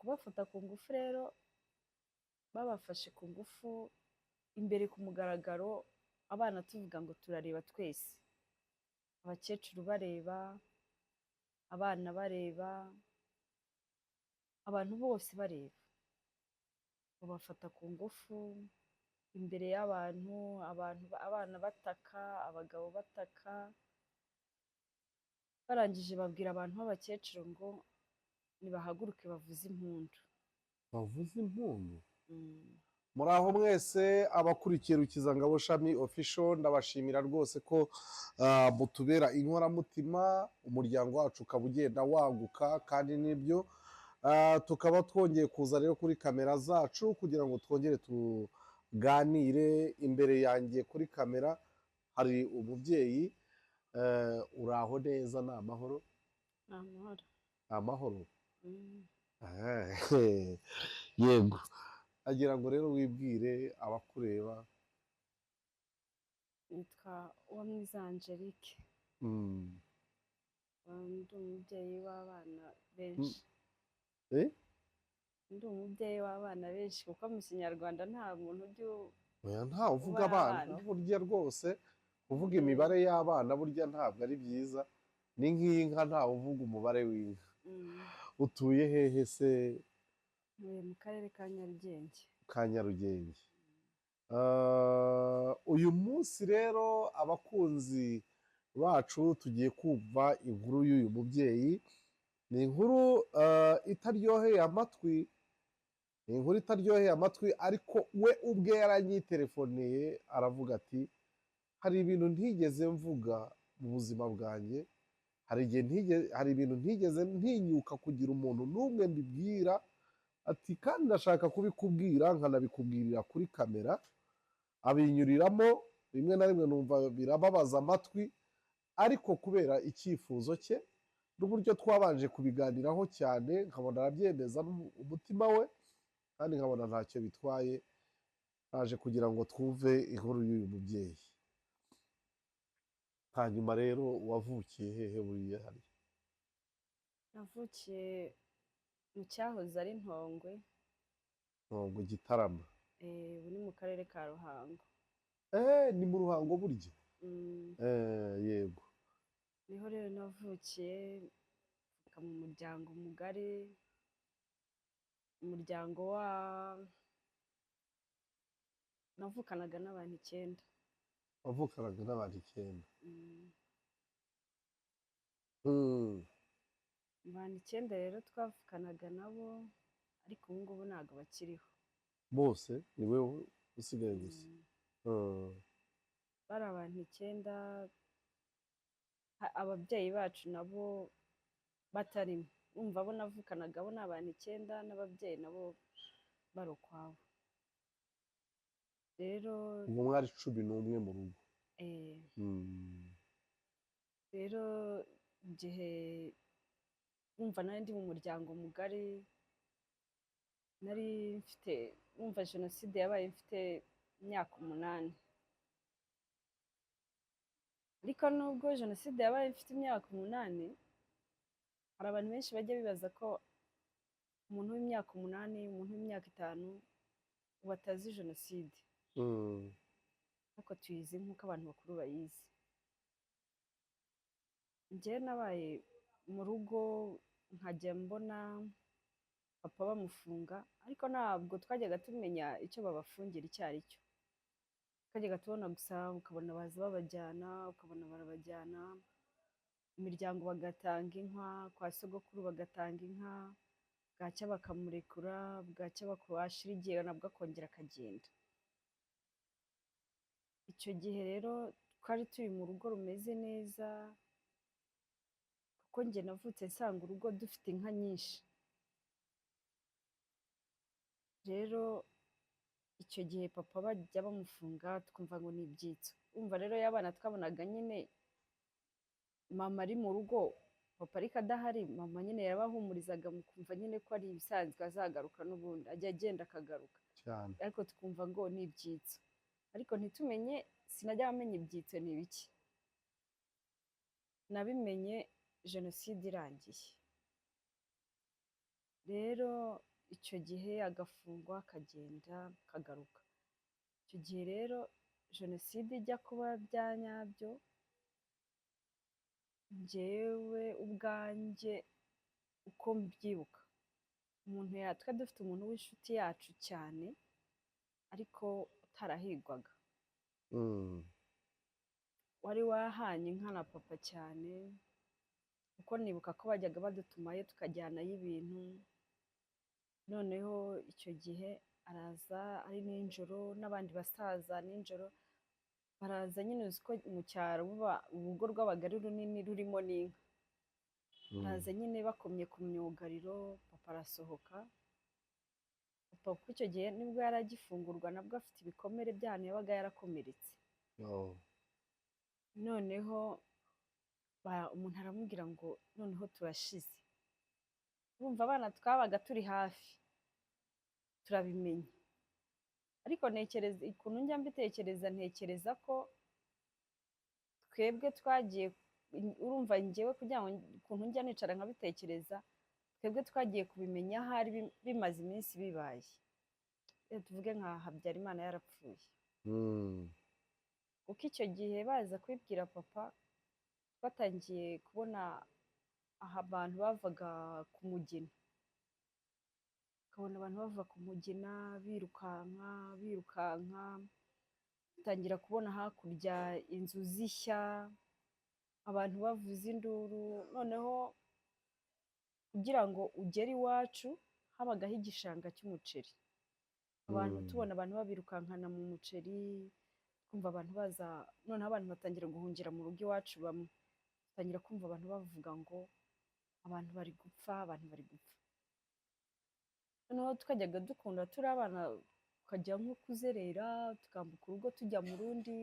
kubafata ku ngufu rero babafashe ku ngufu imbere ku mugaragaro, abana tuvuga ngo turareba twese, abakecuru bareba, abana bareba, abantu bose bareba, babafata ku ngufu imbere y'abantu, abana bataka, abagabo bataka, barangije babwira abantu b'abakecuru ngo nibahaguruke bavuze impundu. bavuze impundu. Mm. Muri aho mwese abakurikiye Rukizangabo Shami Official, ndabashimira rwose ko mutubera inkoramutima, umuryango wacu ukaba ugenda waguka, kandi nibyo tukaba twongeye kuza rero kuri kamera zacu kugira ngo twongere tuganire. Imbere yanjye kuri kamera hari umubyeyi. Uraho neza? Ni amahoro? Ni amahoro. Amahoro. Mm. Yego, agira ngo rero wibwire abakureba. Nitwa Uwamwiza Angelique. Ndi umubyeyi w'abana benshi. Ndi umubyeyi w'abana benshi kuko mu kinyarwanda nta muntu nta uvuga abana burya rwose, kuvuga imibare y'abana burya ntabwo ari byiza. Ni nk'inka, ntawe uvuga umubare w'inka. Utuye hehe se? Ntuye mu karere ka Nyarugenge. Ka Nyarugenge. Uyu munsi rero abakunzi bacu tugiye kumva inkuru y'uyu mubyeyi. Ni inkuru itaryoheye amatwi, ni inkuru itaryoheye amatwi, ariko we ubwe yaranyitelefoneye aravuga ati hari ibintu ntigeze mvuga mu buzima bwanjye, hari ibintu ntigeze ntinyuka kugira umuntu n'umwe mbibwira, ati kandi ndashaka kubikubwira nkanabikubwirira kuri kamera. Abinyuriramo rimwe na rimwe numva birababaza amatwi, ariko kubera icyifuzo cye n'uburyo twabanje kubiganiraho cyane, nkabona arabyemeza umutima we, kandi nkabona ntacyo bitwaye, naje kugira ngo twumve inkuru y'uyu mubyeyi. Hanyuma rero wavukiye hehe buriya? Hari navukiye mu cyahoze ari Ntongwe. Ntongwe, Gitarama. Ubu ni mu karere ka Ruhango. Ni mu Ruhango burya? Yego. Niho rero navukiye, mvuka mu muryango mugari, umuryango navukanaga n'abantu 9. Wavukanaga n'abantu 9? Abantu 9 rero twavukanaga nabo, ariko ubu ngubu ntabwo bakiriho bose, ni wowe usigaye gusa? bari abantu 9, ababyeyi bacu nabo batarimo. Umva abo navukanaga bo ni abantu 9, n'ababyeyi nabo bari ukwabo. Rero ubwo mwari 11 mu rugo? rero igihe wumva nari ndi mu muryango mugari, nari mfite, wumva jenoside yabaye mfite imyaka 8. ariko nubwo jenoside yabaye mfite imyaka 8, hari abantu benshi bajya bibaza ko umuntu w'imyaka 8, umuntu w'imyaka 5 batazi jenoside. Ariko tuyizi nk'uko abantu bakuru bayizi. Njyewe nabaye mu rugo nkajya mbona papa bamufunga, ariko ntabwo twajyaga tumenya icyo babafungira icyo ari cyo. Twajyaga tubona gusa, ukabona baza babajyana, ukabona barabajyana, imiryango bagatanga inka, kwa sogokuru bagatanga inka, bwacya bakamurekura, bwacya bakashira igihe nabwo akongera akagenda. Icyo gihe rero twari turi mu rugo rumeze neza, kuko njye navutse nsanga urugo dufite inka nyinshi. Rero icyo gihe papa bajya bamufunga twumva ngo ni ibyitso. Umva rero y'abana twabonaga nyine mama ari mu rugo, papa ariko adahari, mama nyine yarabahumurizaga mukumva nyine ko ari ibisanzwe, azagaruka n'ubundi, ajya agenda akagaruka cyane, ariko twumva ngo ni ibyitso. Ariko ntitumenye, sinajya amenya ibyitso ni ibiki. Nabimenye jenoside irangiye. Rero icyo gihe agafungwa akagenda akagaruka. Icyo gihe rero jenoside ijya kuba bya nyabyo, njyewe ubwanjye uko mbyibuka, twari dufite umuntu w'inshuti yacu cyane ariko utarahigwaga, wari wahanye inka na papa cyane, kuko nibuka ko bajyaga badutumayo tukajyanayo ibintu. Noneho icyo gihe araza ari nijoro n'abandi basaza nijoro baraza, nyine uzi ko mu cyaro urugo rwabaga ari runini rurimo n'inka, baraza nyine bakomye ku myugariro, papa arasohoka. Papa kuko icyo gihe nibwo yari agifungurwa, nabwo afite ibikomere by'ahantu yabaga yarakomeretse. Noneho umuntu aramubwira ngo noneho turashize. Urumva abana twabaga turi hafi turabimenya, ariko ntekereza ukuntu njya mbitekereza, ntekereza ko twebwe twagiye, urumva njyewe kugira ngo ukuntu njya nicara nkabitekereza, twebwe twagiye kubimenya ahari bimaze iminsi bibaye. Tuvuge nka Habyarimana yarapfuye, kuko icyo gihe baza kubibwira papa twatangiye kubona aha abantu bavaga ku Mugina, ukabona abantu bava ku Mugina birukanka, dutangira kubona hakurya inzu zishya, abantu bavuza induru. Noneho kugira ngo ugere iwacu habagaho igishanga cy'umuceri, tubona abantu babirukankana mu muceri, twumva abantu baza. Noneho abantu batangira guhungira mu rugo iwacu, bamwe dutangira kumva abantu bavuga ngo abantu bari gupfa, abantu bari gupfa. Noneho tukajyaga dukunda turi abana, tukajya nko kuzerera tukambuka urugo tujya mu rundi.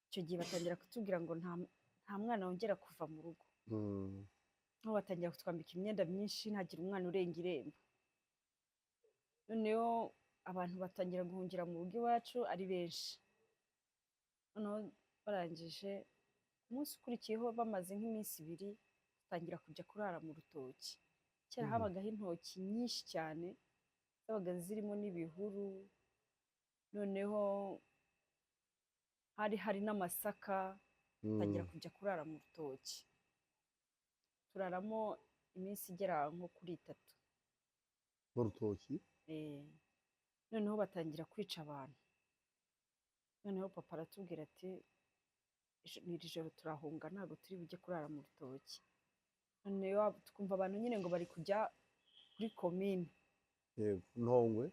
Icyo gihe batangira kutubwira ngo nta mwana wongera kuva mu rugo. Noneho batangira kutwambika imyenda myinshi, ntihagire umwana urenga irembo. Noneho abantu batangira guhungira mu rugo iwacu ari benshi. Noneho barangije umunsi ukurikiyeho, bamaze nk'iminsi ibiri, dutangira kujya kurara mu rutoki. Kera habagaho intoki nyinshi cyane, zabaga zirimo n'ibihuru. Noneho hari n'amasaka, dutangira kujya kurara mu rutoki. Turaramo iminsi igera nko kuri 3 mu rutoki. Noneho batangira kwica abantu. Noneho papa aratubwira ati iri joro turahunga, ntabwo turi bujye kurara mu rutoki. Noneho twumva abantu nyine ngo bari kujya kuri komine. Yego, Ntongwe.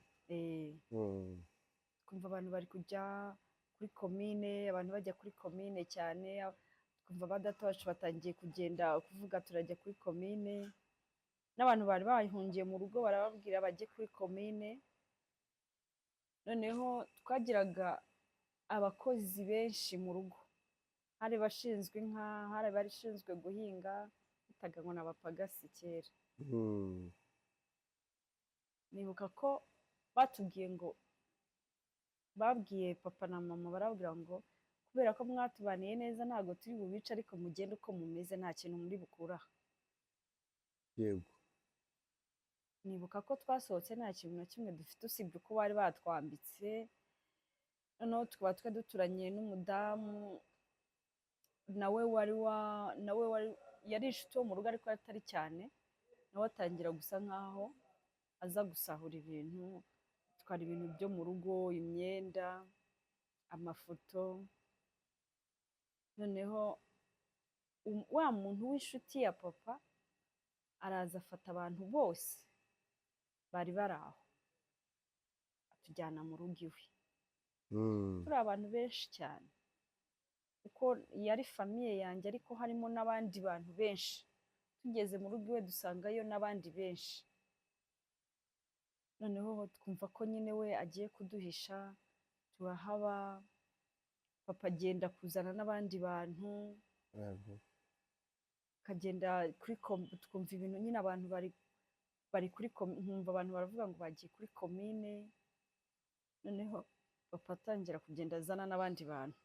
Twumva abantu bari kujya kuri komine, abantu bajya kuri komine cyane. Twumva ba data bacu batangiye kugenda kuvuga turajya kuri komine, n'abantu bari bahungiye mu rugo barababwira bajye kuri komine. Noneho twagiraga abakozi benshi mu rugo, hari abashinzwe inka, hari abashinzwe guhinga, bitaga ngo n'abapagasi kera. Nibuka ko batubwiye ngo, babwiye papa na mama, barabwira ngo kubera ko mwatubaniye neza ntabwo turi bubice, ariko mugende uko mumeze, nta kintu muri bukuraho. Yego. Nibuka ko twasohotse nta kintu na kimwe dufite usibye uko bari batwambitse. Noneho tukaba twe duturanye n'umudamu nawe yari inshuti wo mu rugo ariko atari cyane. Nawe atangira gusa nkaho aza gusahura ibintu, atwara ibintu byo mu rugo, imyenda, amafoto. Noneho wa muntu w'inshuti ya papa araza afata abantu bose bari bari aho, atujyana mu rugo iwe. Turi abantu benshi cyane, kuko yari famiye yanjye ariko harimo n'abandi bantu benshi. Tugeze mu rugo iwe dusangayo n'abandi benshi. Noneho twumva ko nyine we agiye kuduhisha, turahaba. Papa agenda kuzana n'abandi bantu, akagenda twumva ibintu nyine abantu bari kuri nkumva abantu baravuga ngo bagiye kuri komine. Noneho papa atangira kugenda azana n'abandi bantu,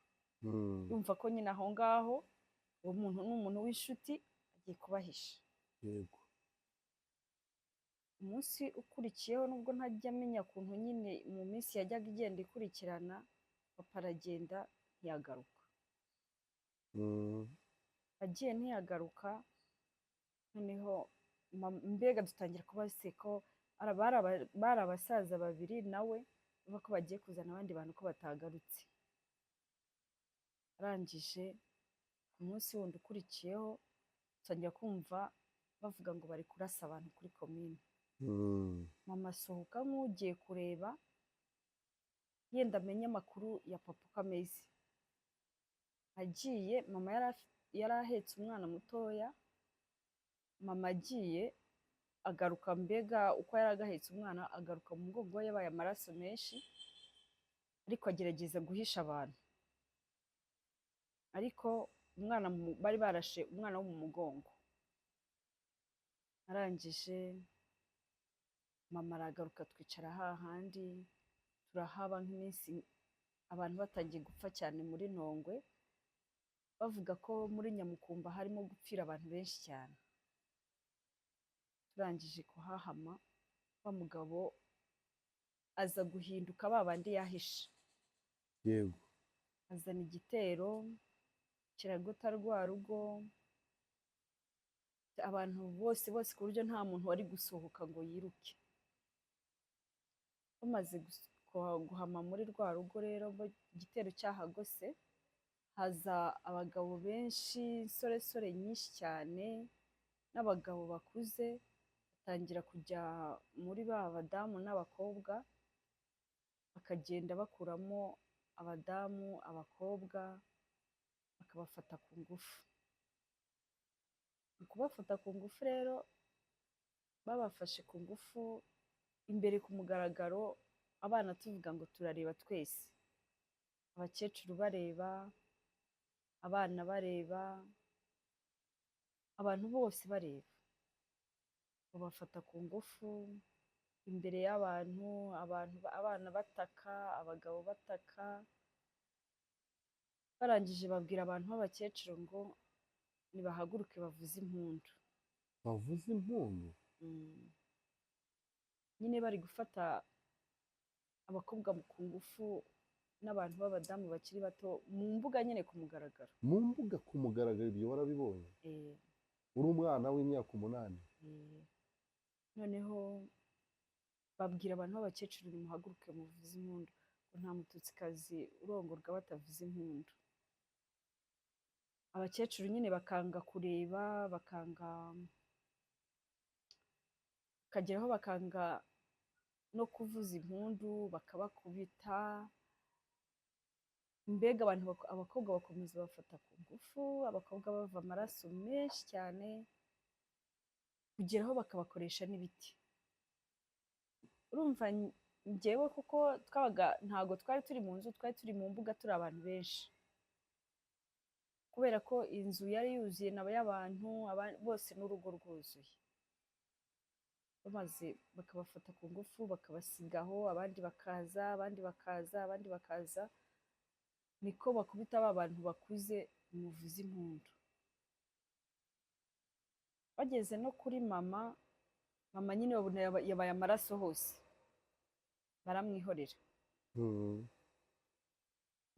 yumva ko nyine aho ngaho uwo muntu ni umuntu w'inshuti, agiye kubahisha. Yego. umunsi ukurikiyeho nubwo ntajya amenya ukuntu nyine mu minsi yajyaga igenda ikurikirana, papa aragenda ntiyagaruka. Agiye ntiyagaruka, noneho mbega dutangira kubaza ko bari abasaza babiri nawe bavuga ko bagiye kuzana abandi bantu ko batagarutse. Arangije umunsi wundi ukurikiyeho dutangira kumva bavuga ngo bari kurasa abantu kuri komine. Mama asohoka nk'ugiye kureba yenda amenye amakuru ya papa uko ameze. Agiye, mama yari ahetse umwana mutoya, mama agiye agaruka, mbega uko yari agahetse umwana agaruka mu mugongo we yabaye amaraso menshi, ariko agerageza guhisha abantu. Ariko umwana bari barashe umwana wo mu mugongo. Arangije mama aragaruka, twicara hahandi turahaba nk'iminsi, abantu batangiye gupfa cyane muri Ntongwe, bavuga ko muri Nyamukumba harimo gupfira abantu benshi cyane. Turangije kuhahama, wa mugabo aza guhinduka ba bandi yahishe. Yego. Azana igitero kiragota rwa rugo, abantu bose ku buryo nta muntu wari gusohoka ngo yiruke. Bamaze guhama muri rwa rugo rero, igitero cyahagose, haza abagabo benshi, insoresore nyinshi cyane n'abagabo bakuze, batangira kujya muri ba badamu n'abakobwa, bakagenda bakuramo abadamu, abakobwa, bakabafata ku ngufu. Mu kubafata ku ngufu rero, babafashe ku ngufu imbere ku mugaragaro, abana tuvuga ngo turareba twese, abakecuru bareba, abana bareba, abantu bose bareba. Babafata ku ngufu imbere y'abantu, abana bataka, abagabo bataka. Barangije babwira abantu b'abakecuru ngo nibahaguruke bavuze impundu. Bavuze impundu? Nyine bari gufata abakobwa ku ngufu n'abantu b'abadamu bakiri bato, mu mbuga nyine ku mugaragaro. Mu mbuga ku mugaragaro, ibyo warabibonye? Uri umwana w'imyaka 8? Noneho babwira abantu b'abakecuru nimuhaguruke muvuze impundu, ngo nta mututsikazi urongorwa batavuze impundu. Abakecuru nyine bakanga kureba, bakageraho bakanga no kuvuza impundu, bakabakubita. Mbega abakobwa bakomeza bafata ku ngufu, abakobwa bava amaraso menshi cyane, kugeraho bakabakoresha n'ibiti. Urumva njyewe kuko ntago twari turi mu nzu, twari turi mu mbuga turi abantu benshi, kubera ko inzu yari yuzuye y'abantu bose n'urugo rwuzuye. Bamaze bakabafata ku ngufu, bakabasigaho, abandi bakaza, abandi bakaza, niko bakubita ba bantu bakuze muvuze impundu. Bageze no kuri mama nyine babona yabaye amaraso hose, baramwihorera.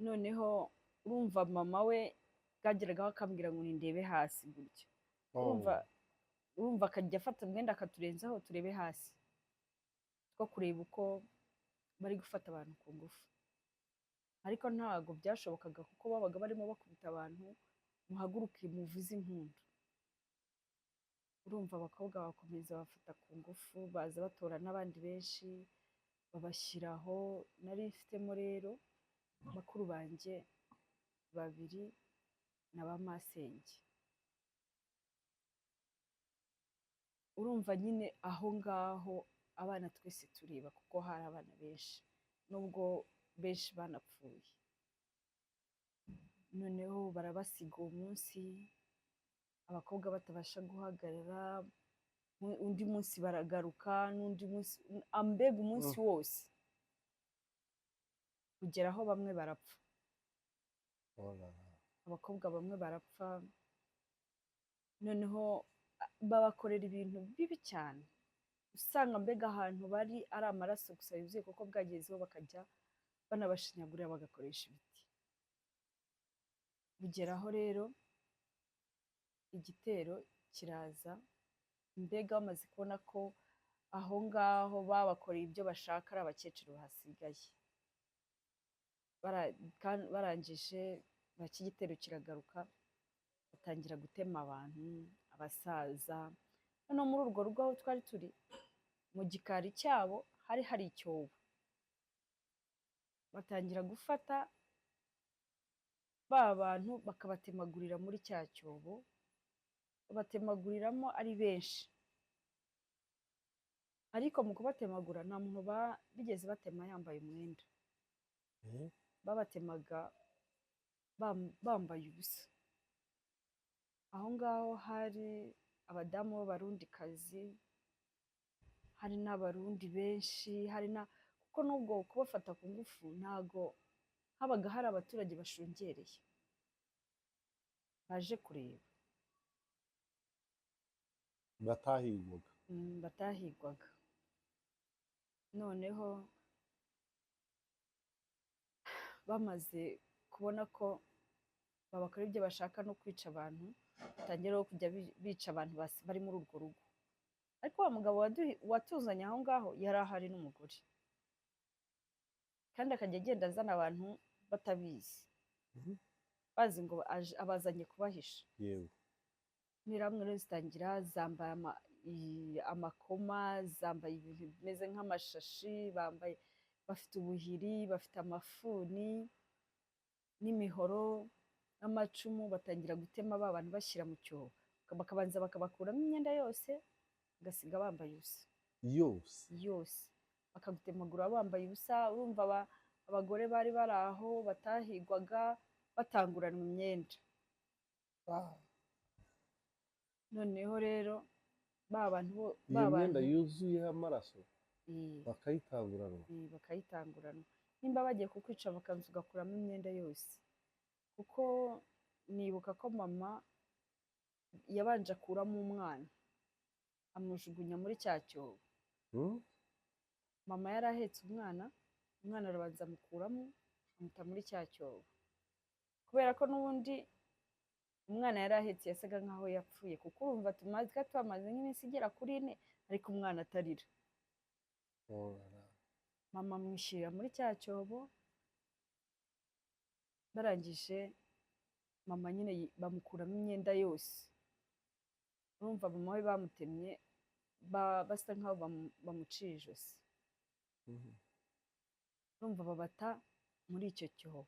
Noneho urumva mama we bwageragaho akambwira ngo nindebe hasi gutya. Urumva akajya afata umwenda akaturenzaho turebe hasi, two kureba uko bari gufata abantu ku ngufu. Ariko ntago byashobokaga kuko babaga barimo bakubita abantu, muhaguruke muvuze impundu. Urumva abakobwa bakomeza bafata ku ngufu, baza batora n'abandi benshi babashyiraho. Nari mfitemo rero bakuru banjye 2 na ba masenge. Urumva nyine aho ngaho abana twese tureba, kuko hari abana benshi nubwo benshi banapfuye. Noneho barabasiga uwo munsi, abakobwa batabasha guhagarara, undi munsi baragaruka, n'undi munsi, mbega umunsi wose, kugeraho bamwe barapfa. Abakobwa bamwe barapfa. Noneho babakorera ibintu bibi cyane, usanga mbega ahantu bari ari amaraso gusa yuzuye kuko bwagezeho bakajya banabashinyagurira bagakoresha ibiti. Bugeraho rero igitero kiraza, mbega bamaze kubona ko aho ngaho babakoreye ibyo bashaka ari abakecuru bahasigaye. Barangije baki igitero kiragaruka, batangira gutema abantu, abasaza. Noneho muri urwo rugo aho twari turi, mu gikari cyabo hari hari icyobo. Batangira gufata ba bantu bakabatemagurira muri cya cyobo, babatemaguriramo ari benshi. Ariko mu kubatemagura nta muntu bigeze batema yambaye umwenda. Babatemaga bambaye ubusa. Aho ngaho hari abadamu b'abarundikazi, hari n'abarundi benshi, kuko n'ubwo kubafata ku ngufu ntago habaga hari abaturage bashungereye baje kureba, batahigwaga. Noneho bamaze kubona ko babakora ibyo bashaka no kwica abantu, batangira kujya bica abantu bari muri urwo rugo. Ariko wa mugabo watuzanye aho ngaho yari ahari n'umugore, kandi akajya agenda azana abantu batabizi, bazi ngo abazanye kubahisha. Interahamwe rero zitangira zambaye amakoma, zambaye ibintu bimeze nk'amashashi, bafite ubuhiri, bafite amafuni n'imihoro n'amacumu. Batangira gutema ba bantu bashyira mu cyobo, bakabanza bakabakuramo imyenda yose, bagasiga bambaye ubusa yose, bakagutemagura bambaye ubusa. Urumva abagore bari bari aho batahigwaga batanguranwa imyenda. Noneho rero ba bantu iyo myenda yuzuyeho amaraso bakayitanguranwa. Nimba bagiye kukwica bakabanza ugakuramo imyenda yose, kuko nibuka ko mama yabanje akuramo umwana amujugunya muri cya cyobo. Mama yari ahetse umwana arabanza amukuramo amuta muri cya cyobo, kubera ko n'ubundi umwana yari ahetse yasaga nkaho yapfuye, kuko urumva twamaze nk'iminsi igera kuri 4 ariko umwana atarira. Mama amwishyirira muri cya cyobo, barangije mama nyine bamukuramo imyenda yose. Urumva mama we bamutemye basa nkaho bamuciye ijosi. Urumva babata muri icyo cyobo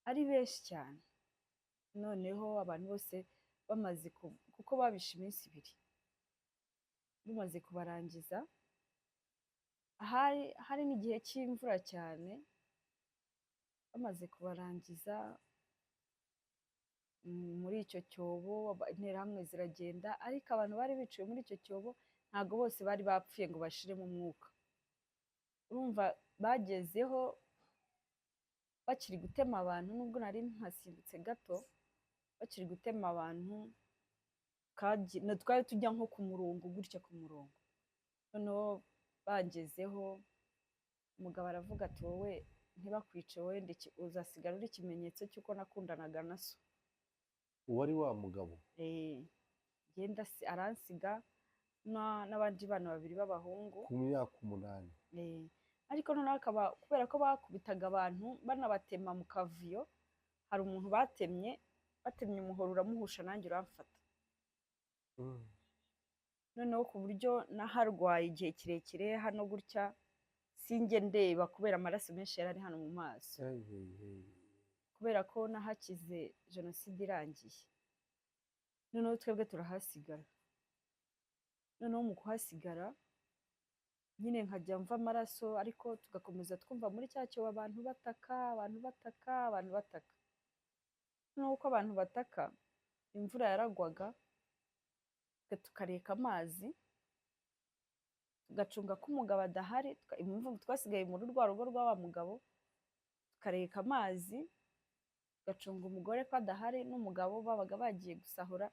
ari benshi cyane. Noneho abantu bose bamaze kuko babishe iminsi 2, bamaze kubarangiza, hari n'igihe cy'imvura cyane. Bamaze kubarangiza muri icyo cyobo, interahamwe ziragenda, ariko abantu bari biciwe muri icyo cyobo ntabwo bose bari bapfuye ngo bashiremo umwuka. Urumva bagezeho bakiri gutema abantu, nubwo nari ntasimbutse gato, bakiri gutema abantu twari tujya nko ku murongo gutya ku murongo. Noneho bagezeho umugabo aravuga ati wowe ntibakwice, wowe uzasigara uri ikimenyetso cy'uko nakundanaga na so. Uwari wa mugabo genda aransiga n'abandi bana 2 b'abahungu ku myaka 8. Ariko noneho akaba kubera ko bakubitaga abantu banabatema mu kavuyo, hari umuntu batemye umuhoro uramuhusha nanjye uramfata. Noneho ku buryo naharwaye igihe kirekire hano gutya, sinjye ndeba kubera amaraso menshi yari ari hano mu maso, kubera ko nahakize jenoside irangiye. Noneho twebwe turahasigara. Noneho mu kuhasigara nyine nkajya mva amaraso, ariko tugakomeza twumva muri cya cyobo abantu bataka. Noneho uko abantu bataka, imvura yaragwaga, tukareka amazi, tugacunga ko umugabo adahari. Twasigaye muri rwa rugo rwa wa mugabo, tukareka amazi, tugacunga umugore ko adahari n'umugabo babaga bagiye gusahura,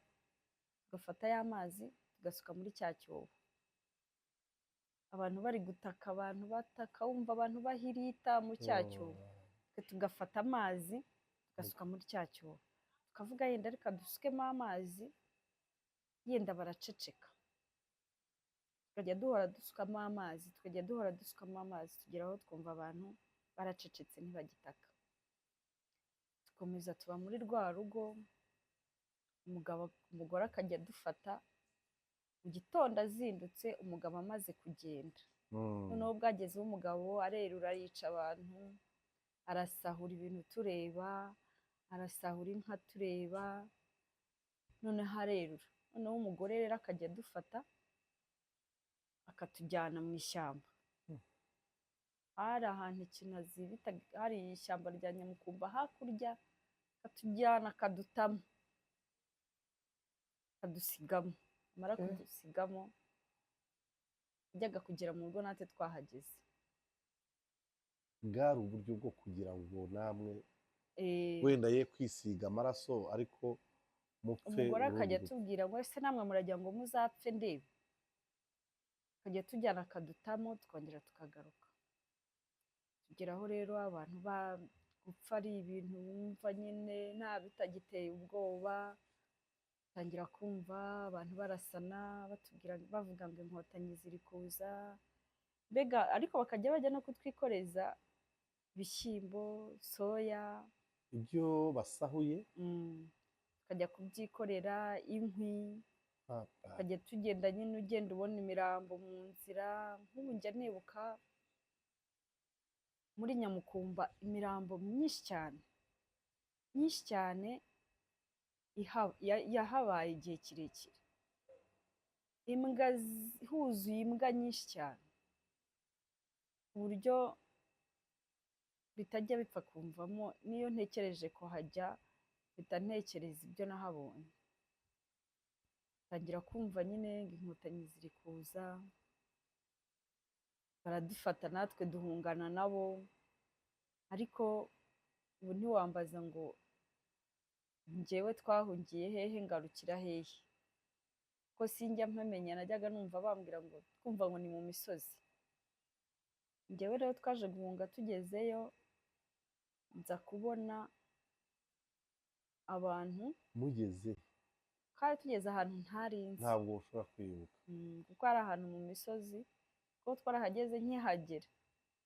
tugafata ya mazi tugasuka muri cya cyobo. abantu bari gutaka, abantu bataka, wumva abantu bahirita mu cya cyobo. Twe tugafata amazi tugasuka muri cya cyobo, tukavuga yenda reka dusukemo amazi, yenda baraceceka. Tukajya duhora dusukamo amazi, tukajya duhora dusukamo amazi, tugera aho twumva abantu baracecetse ntibagitaka. Dukomeza tuba muri rwa rugo, umugore akajya adufata, mu gitondo azindutse umugabo amaze kugenda. Noneho bwagezeho umugabo arerura, yica abantu, arasahura ibintu tureba, arasahura inka tureba, noneho arerura. Noneho umugore rero akajya adufata akatujyana mu ishyamba. Hari ahantu Kinazi hari ishyamba rya Nyamukumba hakurya, akatujyana akadutamo, akadusigamo. Amara kudusigamo, yajyaga kugera mu rugo natwe twahageze. Bwari uburyo bwo kugira ngo namwe wenda ye kwisiga amaraso ariko mupfe. Umugore akajya atubwira ngo ese namwe muragira ngo muzapfe ndebe. Akajya tujyana akadutamo, tukongera tukagaruka. Tugeraho rero abantu gupfa ari ibintu wumva nyine nta bitagiteye ubwoba. Tangira kumva abantu barasana, batubwira bavuga ngo inkotanyi ziri kuza. Mbega ariko bakajya bajya no kutwikoreza ibishyimbo, soya, ibyo basahuye, tukajya kubyikorera, inkwi. Tukajya tugenda nyine, ugenda ubona imirambo mu nzira. Nk'ubu njya nibuka muri Nyamukumba imirambo myinshi cyane, myinshi cyane, yahabaye igihe kirekire. Imbwa huzuye imbwa nyinshi cyane, ku buryo bitajya bipfa kumvamo. Niyo ntekereje kuhajya mpita ntekereza ibyo nahabonye. Tangira kumva nyine ngo inkotanyi ziri kuza, baradufata natwe duhungana nabo. Ariko ubu ntiwambaza ngo njyewe twahungiye hehe, ngarukira hehe, ko sinjya mpamenya. Najyaga numva bambwira ngo twumva ngo ni mu misozi. Njyewe rero twaje guhunga, tugezeyo nza kubona abantu. Mugeze twari tugeze ahantu ntarinzi, ntabwo ushobora kwibuka kuko ari ahantu mu misozi. Kuko twarahageze nkihagera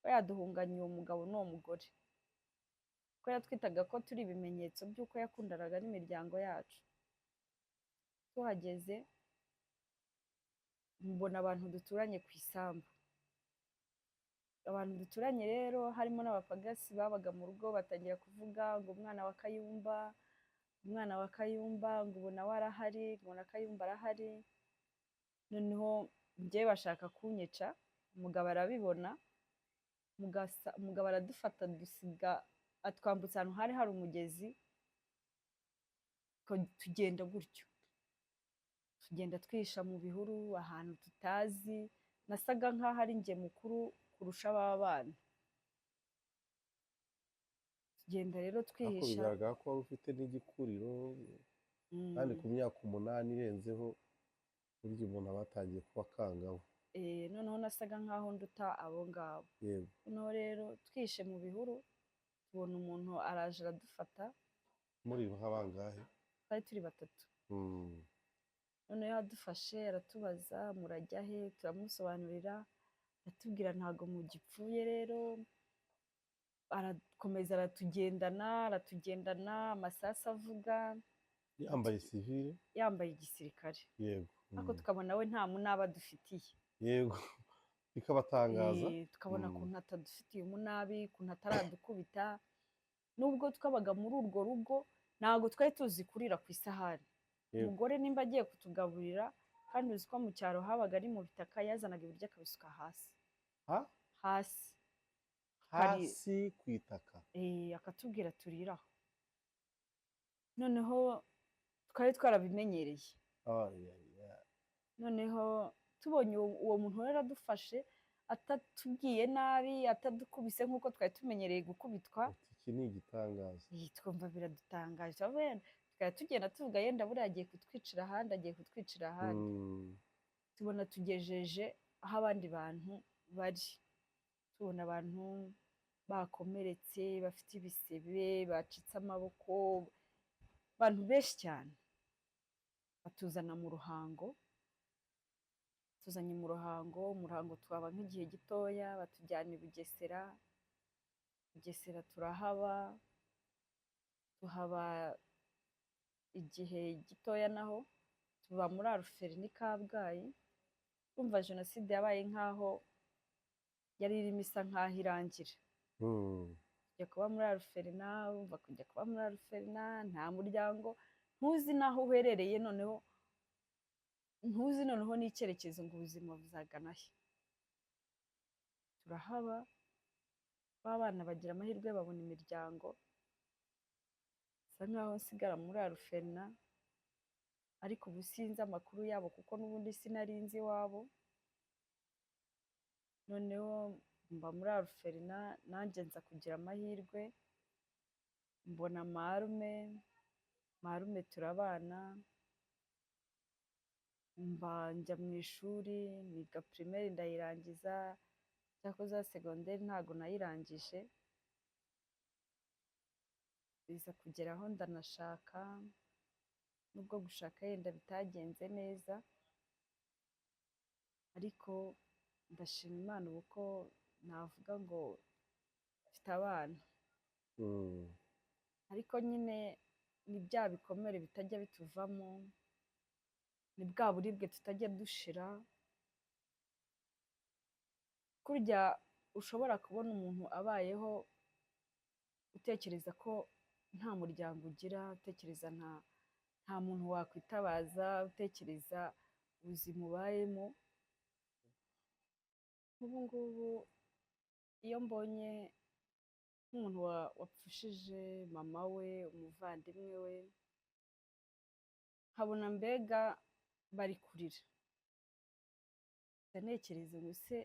ko yaduhunganye uwo mugabo n'uwo mugore, ko yatwitaga ko turi ibimenyetso by'uko yakundanaga n'imiryango yacu. Tuhageze mbona abantu duturanye ku isambu. Abantu duturanye rero harimo n'abapagasi babaga mu rugo, batangira kuvuga ngo umwana wa Kayumba, umwana wa Kayumba, ngo ubu nawe arahari, ngo na Kayumba arahari. Noneho njyewe bashaka kunyica, umugabo arabibona, umugabo aradufata dusiga, atwambutsa ahantu hari hari umugezi. Tugenda gutyo, tugenda twihisha mu bihuru ahantu tutazi. Nasaga nk'aho ari njye mukuru kurusha aba bana. Tugenda rero twihisha. Bigaragara ko wari ufite n'igikuriro, kandi ku myaka 8 irenzeho burya umuntu aba atangiye kuba akangaho. Noneho nasaga nk'aho nduta abo ngabo. Noneho rero twihishe mu bihuru, tubona umuntu araje aradufata. Muri nk'abangahe? Twari turi 3. Noneho yadufashe aratubaza murajya he, turamusobanurira, aratubwira ntago mugipfuye. Rero arakomeza aratugendana, amasasu avuga. Yambaye civile? Yambaye igisirikare. Yego. Ariko tukabona we nta munaba dufitiye. Yego, bikabatangaza. Tukabona ukuntu atadufitiye umunabi, ukuntu ataradukubita. Nubwo twabaga muri urwo rugo, ntabwo twari tuzi kurira ku isahani. Umugore nimba agiye kutugaburira, kandi uzi ko mu cyaro habaga ari mu bitaka, yazanaga ibiryo akabisuka hasi. Hasi ku itaka? Akatubwira turiraho. Noneho twari twarabimenyereye. Noneho tubonye uwo muntu rero adufashe, atatubwiye nabi, atadukubise nk'uko twari tumenyereye gukubitwa. Iki ni igitangaza. Twumva biradutangaje. Tukaba tugenda tuvuga yenda buriya agiye kutwicira ahandi, agiye kutwicira ahandi. Tubona tugejeje aho abandi bantu bari, tubona abantu bakomeretse bafite ibisebe bacitse amaboko, abantu benshi cyane. Batuzana mu ruhango, tuzanye mu ruhango, mu ruhango tuhaba nk'igihe gitoya, batujyana i Bugesera, Bugesera turahaba, tuhaba igihe gitoya naho, tuba muri Aruferini Kabgayi. Urumva jenoside yabaye nk'aho yari irimo isa nk'aho irangira. Kujya kuba muri Aruferina, urumva kujya kuba muri Aruferina nta muryango, ntuzi n'aho uherereye, noneho ntuzi noneho n'icyerekezo ngo ubuzima buzagana he. Turahaba, ba bana bagira amahirwe babona imiryango, bisa nk'aho nsigara muri Aruferina, ariko ubu sinzi amakuru yabo kuko n'ubundi sinari nzi iwabo. Noneho mba muri Aruferina, nanjye nza kugira amahirwe mbona marume turabana, njya mu ishuri niga primaire ndayirangiza, cyakoze segonderi ntago nayirangije, biza kugeraho ndanashaka, nubwo gushaka yenda bitagenze neza, ariko ndashima Imana ubu ko navuga ngo mfite abana. Ariko nyine ni bya bikomere bitajya bituvamo, ni bwa buribwe tutajya dushira. Kurya ushobora kubona umuntu abayeho utekereza ko nta muryango ugira, utekereza nta muntu wakwitabaza, utekereza ubuzima ubayemo. Nk'ubu ngubu iyo mbonye nk'umuntu wapfushije mama we, umuvandimwe we, nkabona mbega bari kurira, ndanekereza ngo se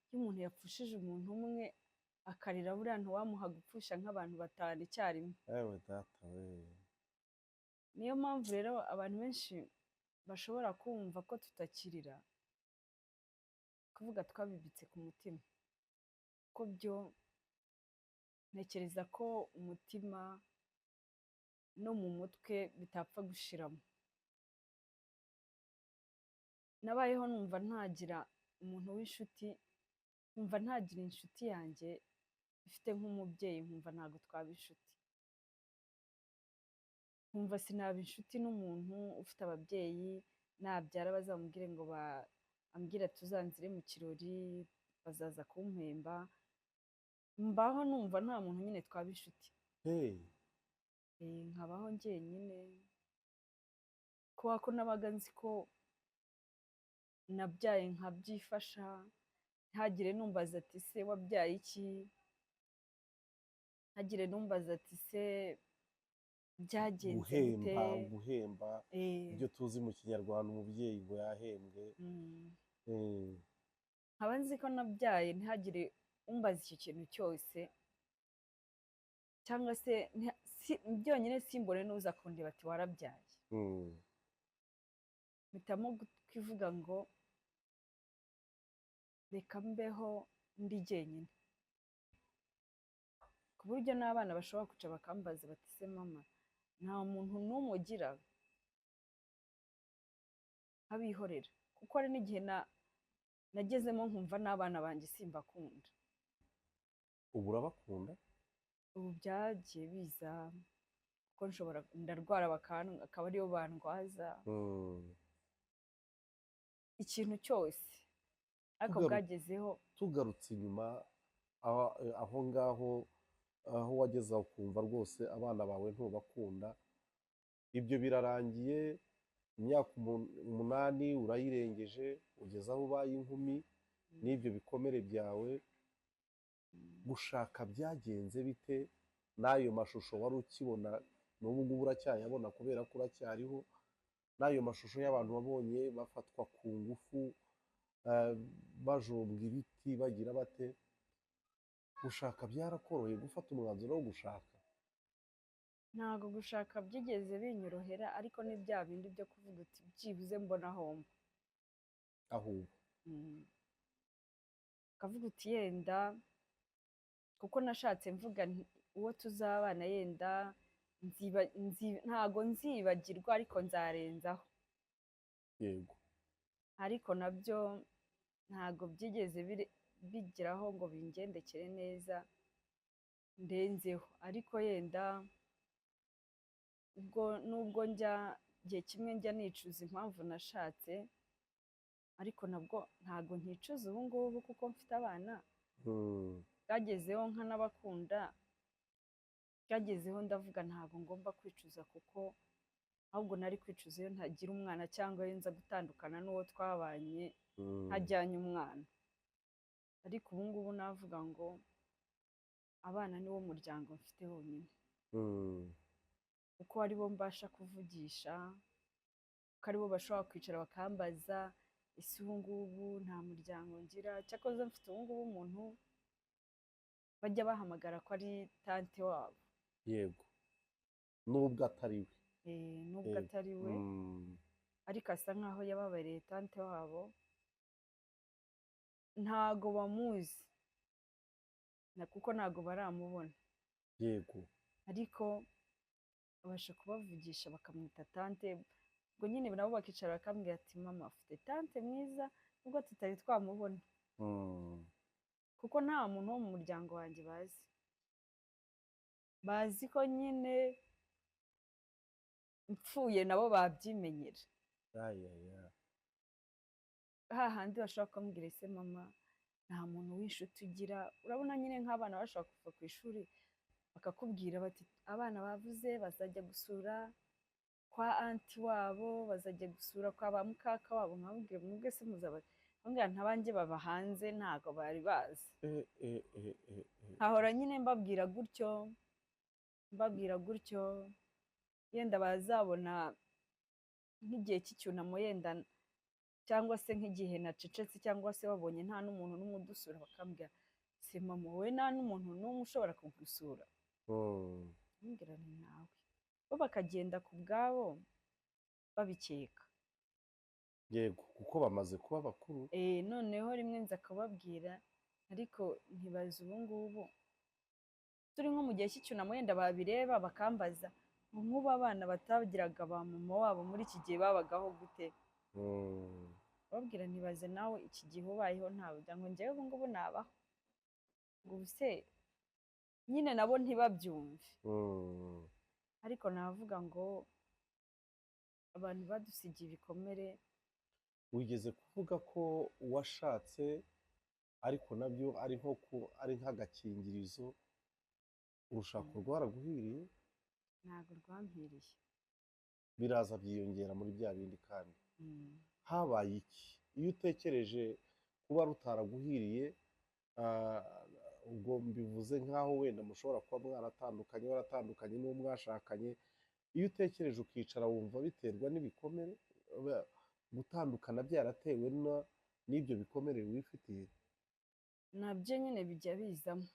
iyo umuntu yapfushije umuntu umwe akarira, buriya ntiwamuha gupfusha nk'abantu 5 icyarimwe. Ewe data we. Niyo mpamvu rero abantu benshi bashobora kumva ko tutakirira, kuvuga twabibitse ku mutima, ko byo ntekereza ko umutima no mu mutwe bitapfa gushiramo. Nabayeho numva ntagira umuntu w'inshuti, numva ntagira inshuti yanjye ifite nk'umubyeyi, nkumva ntago twaba inshuti. Nkumva sinaba inshuti n'umuntu ufite ababyeyi, nabyara bazamubwire ngo ambwira tuzanzire mu kirori, bazaza kumpemba. Mbaho numva nta muntu nyine twaba inshuti. Nkabaho njyenyine, kubera ko nabaga nzi ko nabyaye nkabyifasha, ntihagire numbaza ati se wabyaye iki, ntihagire numbaza ati se byagenze bite. Guhemba ibyo tuzi mu kinyarwanda umubyeyi ngo yahembwe. nkaba nzi ko nabyaye, ntihagire umbaza icyo kintu cyose, cyangwa se byonyine simbone n'uza kundeba ati warabyaye. mpitamo kwivuga ngo reka mbeho ndi jyenyine, ku buryo n'abana bashobora kuca bakambaza bati se mama nta muntu n'umwe ugira, nkabihorera. Kuko hari n'igihe nagezemo nkumva n'abana banjye simbakunda. Ubu urabakunda? Ubu byagiye biza kuko ndarwara akaba ariyo bandwaza, ikintu cyose, ariko bwagezeho. Tugarutse inyuma aho ngaho, aho wageze ukumva rwose abana bawe ntubakunda, ibyo birarangiye, imyaka 8 urayirengeje, ugeze aho ubaye inkumi n'ibyo bikomere byawe. Gushaka byagenze bite? N'ayo mashusho wari ukibona n'ubu ngubu uracyayabona kubera ko uracyariho? N'ayo mashusho y'abantu wabonye bafatwa ku ngufu, bajombwa ibiti, bagira bate? Gushaka byarakoroheye gufata umwanzuro wo gushaka? Ntabwo gushaka byigeze binyorohera, ariko ni bya bindi byo kuvuga uti byibuze mbona homba. Ahubwo Mm. ukavuga uti yenda kuko nashatse mvuga nti uwo tuzabana yenda ntago nzibagirwa ariko nzarenzaho, yego. ariko nabyo ntago byigeze bigeraho ngo bingendekere neza ndenzeho, ariko yenda ubwo nubwo igihe kimwe njya nicuza impamvu nashatse, ariko nabwo ntago nkicuza ubu ngubu kuko mfite abana, bwagezeho nkanabakunda, bwagezeho ndavuga ntago ngomba kwicuza kuko ahubwo nari kwicuza iyo ntagira umwana cyangwa iyo nza gutandukana n'uwo twabanye ntajyanye umwana, ariko ubu ngubu navuga ngo abana niwo muryango mfite wonyine, kuko aribo mbasha kuvugisha, kuko aribo bashobora kwicara bakambaza ese ubu ngubu nta muryango ngira, cyakoze mfite ubu ngubu umuntu bajya bahamagara ko ari tante wabo. yego, nubwo atari we. Nubwo atari we, ariko asa nkaho yababereye tante wabo, ntago bamuzi kuko ntago baramubona, yego, ariko babasha kubavugisha bakamwita tante, ubwo nyine nabo bakicara bakambwira ati mama ufite tante mwiza nubwo tutari twamubona, kuko nta muntu wo mu muryango wanjye bazi ko nyine mpfuye nabo babyimenyera, hahandi bashobora kumbwira ese mama nta muntu w'inshuti ugira, urabona nyine nk'abana bashobora kuva ku ishuri bakakubwira bati abana bavuze bazajya gusura kwa anti wabo, bazajya gusura kwa ba mukaka wabo, nkababwira mwebwe se muzababwira ntabanjye baba hanze ntago bari bazi, nkahora nyine mbabwira gutyo yenda bazabona nk'igihe cy'icyunamo yenda cyangwa se nk'igihe nacecetse cyangwa se babonye nta n'umuntu n'umwe udusura bakambwira se mama wowe nta n'umuntu n'umwe ushobora kugusura, mbwira ni nawe, bo bakagenda ku bwabo babikeka, yego, kuko bamaze kuba bakuru. noneho rimwe nza kubabwira ariko ntibaze ubu ngubu turi nko mu gihe cy'icyunamo yenda babireba bakambaza nk'ubu abana batagiraga ba mama wabo muri iki gihe babagaho gute, babwira ntibaze nawe iki gihe ubayeho ntawe ngo njyewe ubu ngubu nabaho, ngo ubuse nyine nabo ntibabyumve, ariko navuga ngo abantu badusigiye ibikomere. wigeze kuvuga ko uwashatse ariko nabyo ari nk'agakingirizo, urushako rwaraguhiriye? Ntabwo rwampiriye, biraza byiyongera muri bya bindi, kandi habaye iki iyo utekereje kuba rutaraguhiriye? Ubwo mbivuze nk'aho wenda mushobora kuba mwaratandukanye, waratandukanye n'uwo mwashakanye, iyo utekereje ukicara wumva biterwa n'ibikomere, gutandukana byaratewe n'ibyo bikomere wifitiye? nabyo nyine bijya bizamo,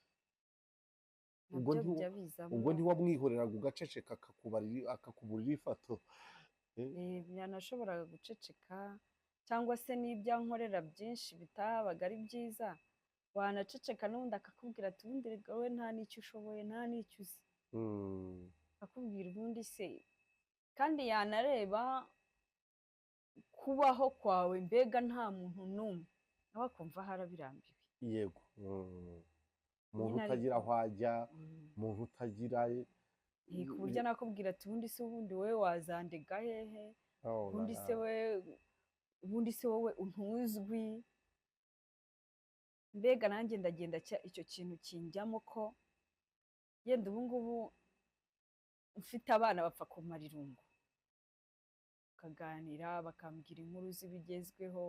ubwo ntiwamwihoreraga ugaceceka akakuburira ifato? byanashoboraga guceceka, cyangwa se n'ibyo ankorera byinshi bitabaga ari byiza wanaceceka n'ubundi akakubwira ati ubundi wowe nta n'icyo ushoboye nta n'icyo uzi, akakubwira ubundi se, kandi yanareba kubaho kwawe mbega nta muntu n'umwe, nawe akumva harabirambiwe. Yego, umuntu utagira aho ajya, umuntu utagira ku buryo nakubwira ati ubundi se ubundi wowe wazandega hehe, ubundi se wowe untuzwi, mbega nanjye ndagenda icyo kintu kinjyamo ko yenda ubu ngubu mfite abana bapfa kumara irungu, tukaganira bakambwira inkuru z'ibigezweho,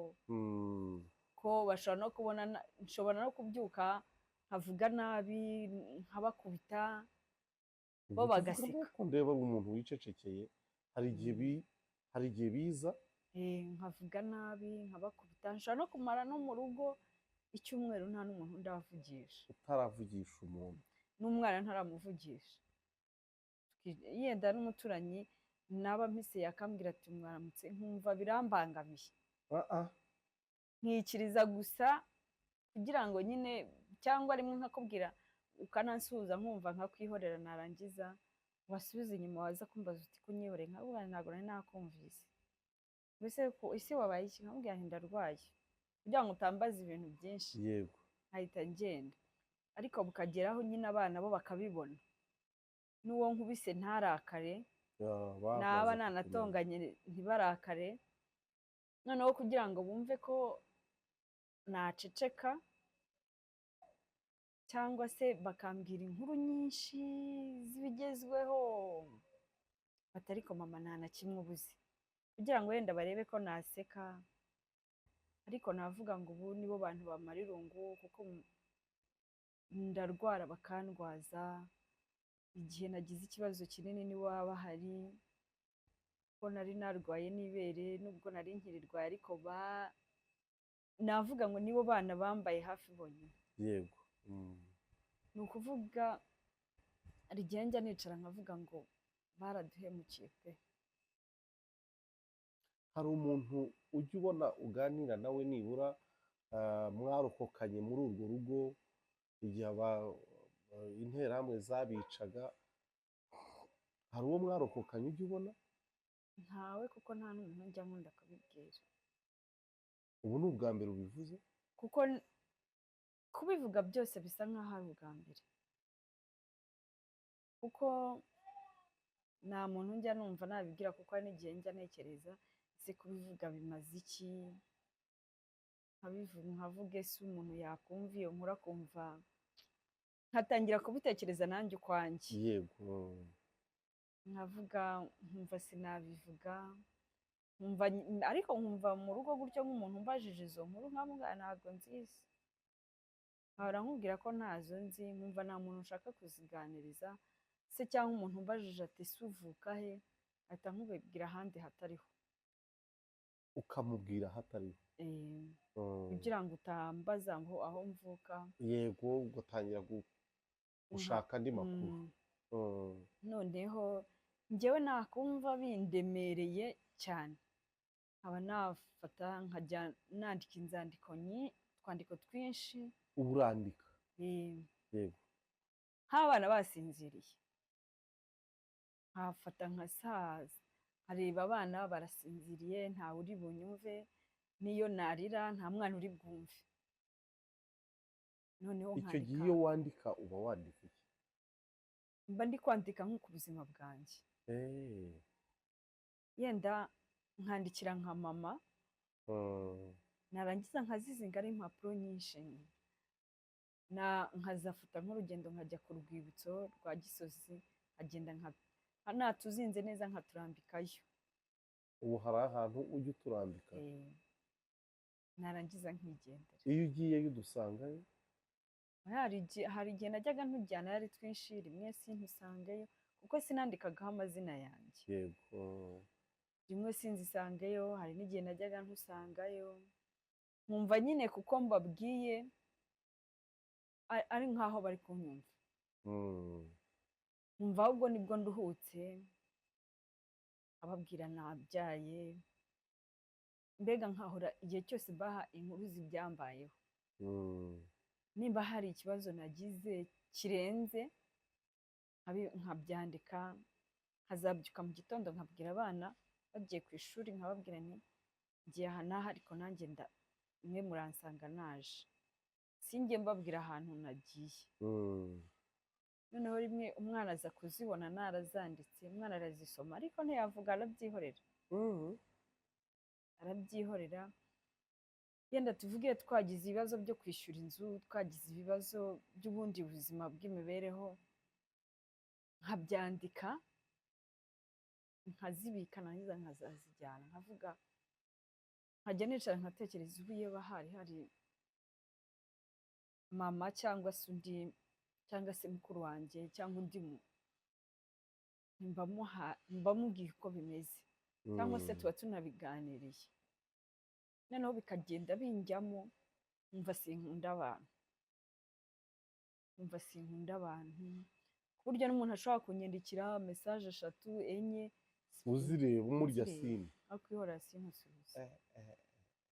ko bashobora no kubona nshobora no kubyuka nkavuga nabi nkabakubita bo bagaseka. Ndeba umuntu wicecekeye, hari igihe biza nkavuga nabi nkabakubita, nshobora no kumara no mu rugo icyumweru nta n'umuntu ndavugisha, utaravugisha umuntu n'umwana ntaramuvugisha, yenda n'umuturanyi naba mpise yakambwira ati mwaramutse, nkumva birambangamiye. nkikiriza gusa kugira ngo nyine, cyangwa rimwe nkakubwira ukanansuhuza nkumva nkakwihorera, narangiza wasubiza inyuma waza kumbaza uti kunyihoreye, nkavuga ntabwo nari nakumvise, mbese isi wabaye iki, nkabwira nti ndarwaye, kugira ngo utambaza ibintu byinshi yego nkahita ngenda. Ariko bukageraho nyine abana bo bakabibona, n'uwo nkubise ntarakare, naba nanatonganye ntibarakare, noneho kugira ngo bumve ko naceceka, cyangwa se bakambwira inkuru nyinshi z'ibigezweho, batari ko mama nta na kimwe ubuze, kugira ngo wenda barebe ko naseka. Ariko navuga ngo ubu nibo bantu bamara irungu, kuko ndarwara bakandwaza, igihe nagize ikibazo kinini nibo baba bahari, ko nari narwaye n'ibere nubwo nari nkirirwaye, ariko navuga ngo nibo bana bambaye hafi bonyine. yego Ni ukuvuga hari igihe njya nicara nkavuga ngo baraduhemukiye pe. hari umuntu ujya ubona uganira nawe nibura mwarokokanye muri urwo rugo igihe interahamwe zabicaga, hari uwo mwarokokanye ujya ubona? Ntawe, kuko nta n'umuntu njya nkunda kubibwira. ubu ni ubwa mbere ubivuze? Kuko kubivuga byose bisa nk'aho ari ubwa mbere, kuko nta muntu njya numva nabibwira, kuko hari n'igihe njya ntekereza ese kubivuga bimaze iki, nkavuga ese umuntu yakumva iyo nkuru akumva, nkatangira kubitekereza nanjye ukwanjye. yego nkavuga nkumva sinabivuga, ariko nkumva mu rugo gutyo nk'umuntu umbajije izo nkuru nkavuga ntabwo nzizi, nkahora nkubwira ko ntazo nzi, nkumva nta muntu ushaka kuziganiriza se, cyangwa umuntu umbajije ati ese uvuka he, ahita nkubwira ahandi hatariho. ukamubwira hatariho? kugira ngo utambaza ngo aho mvuka. yego ugatangira gushaka andi makuru. noneho njyewe nakumva bindemereye cyane, nkaba nafata nkajya nandika inzandiko twandiko twinshi. ubu urandika? yego. nk'abana basinziriye nkafata nkasaza, nkareba abana barasinziriye, ntawe uri bunyumve, niyo narira nta mwana uri bwumve. noneho icyo gihe iyo wandika uba wandika iki? mba ndi kwandika nko ku buzima bwanjye. yenda nkandikira nka mama, narangiza nkazizinga ari impapuro nyinshi, nkazafata nk'urugendo nkajya ku rwibutso rwa Gisozi, nkagenda natuzinze neza nkaturambikayo. ubu hari ahantu ujya uturambika? narangiza nkigendera. iyo ugiyeyo udusangayo? hari igihe najyaga ntujyana ari twinshi, rimwe sintusangeyo kuko sinandikagaho amazina yanjye. yego. rimwe sinzisangeyo, hari n'igihe najyaga ntusangayo, nkumva nyine kuko mbabwiye ari nk'aho bari kunyumva, nkumva ahubwo nibwo nduhutse, ababwira nabyaye, mbega nkahora igihe cyose baha inkuru z'ibyambayeho. nimba hari ikibazo nagize kirenze nkabyandika, nkazabyuka mu gitondo nkabwira abana bagiye ku ishuri, nkababwira nti ngiye aha n'aha, ariko nanjye mwe muransanga naje, sinjye mbabwira ahantu nagiye. noneho rimwe umwana aza kuzibona narazanditse, umwana arazisoma ariko ntiyavuga, arabyihorera. yenda tuvuge twagize ibibazo byo kwishyura inzu, twagize ibibazo by'ubundi buzima bw'imibereho, nkabyandika nkazibika, narangiza nkazazijyana, nkavuga, nkajya nicara nkatekereza ubu iyo hari mama cyangwa se undi, cyangwa se mukuru wanjye cyangwa undi mbamubwiye uko bimeze, cyangwa se tuba tunabiganiriye, noneho bikagenda binjyamo, nkumva sinkunda abantu, ku buryo n'umuntu ashobora kunyandikira mesaje 3 enye uzireba umurya sini, akwihora simusubiza.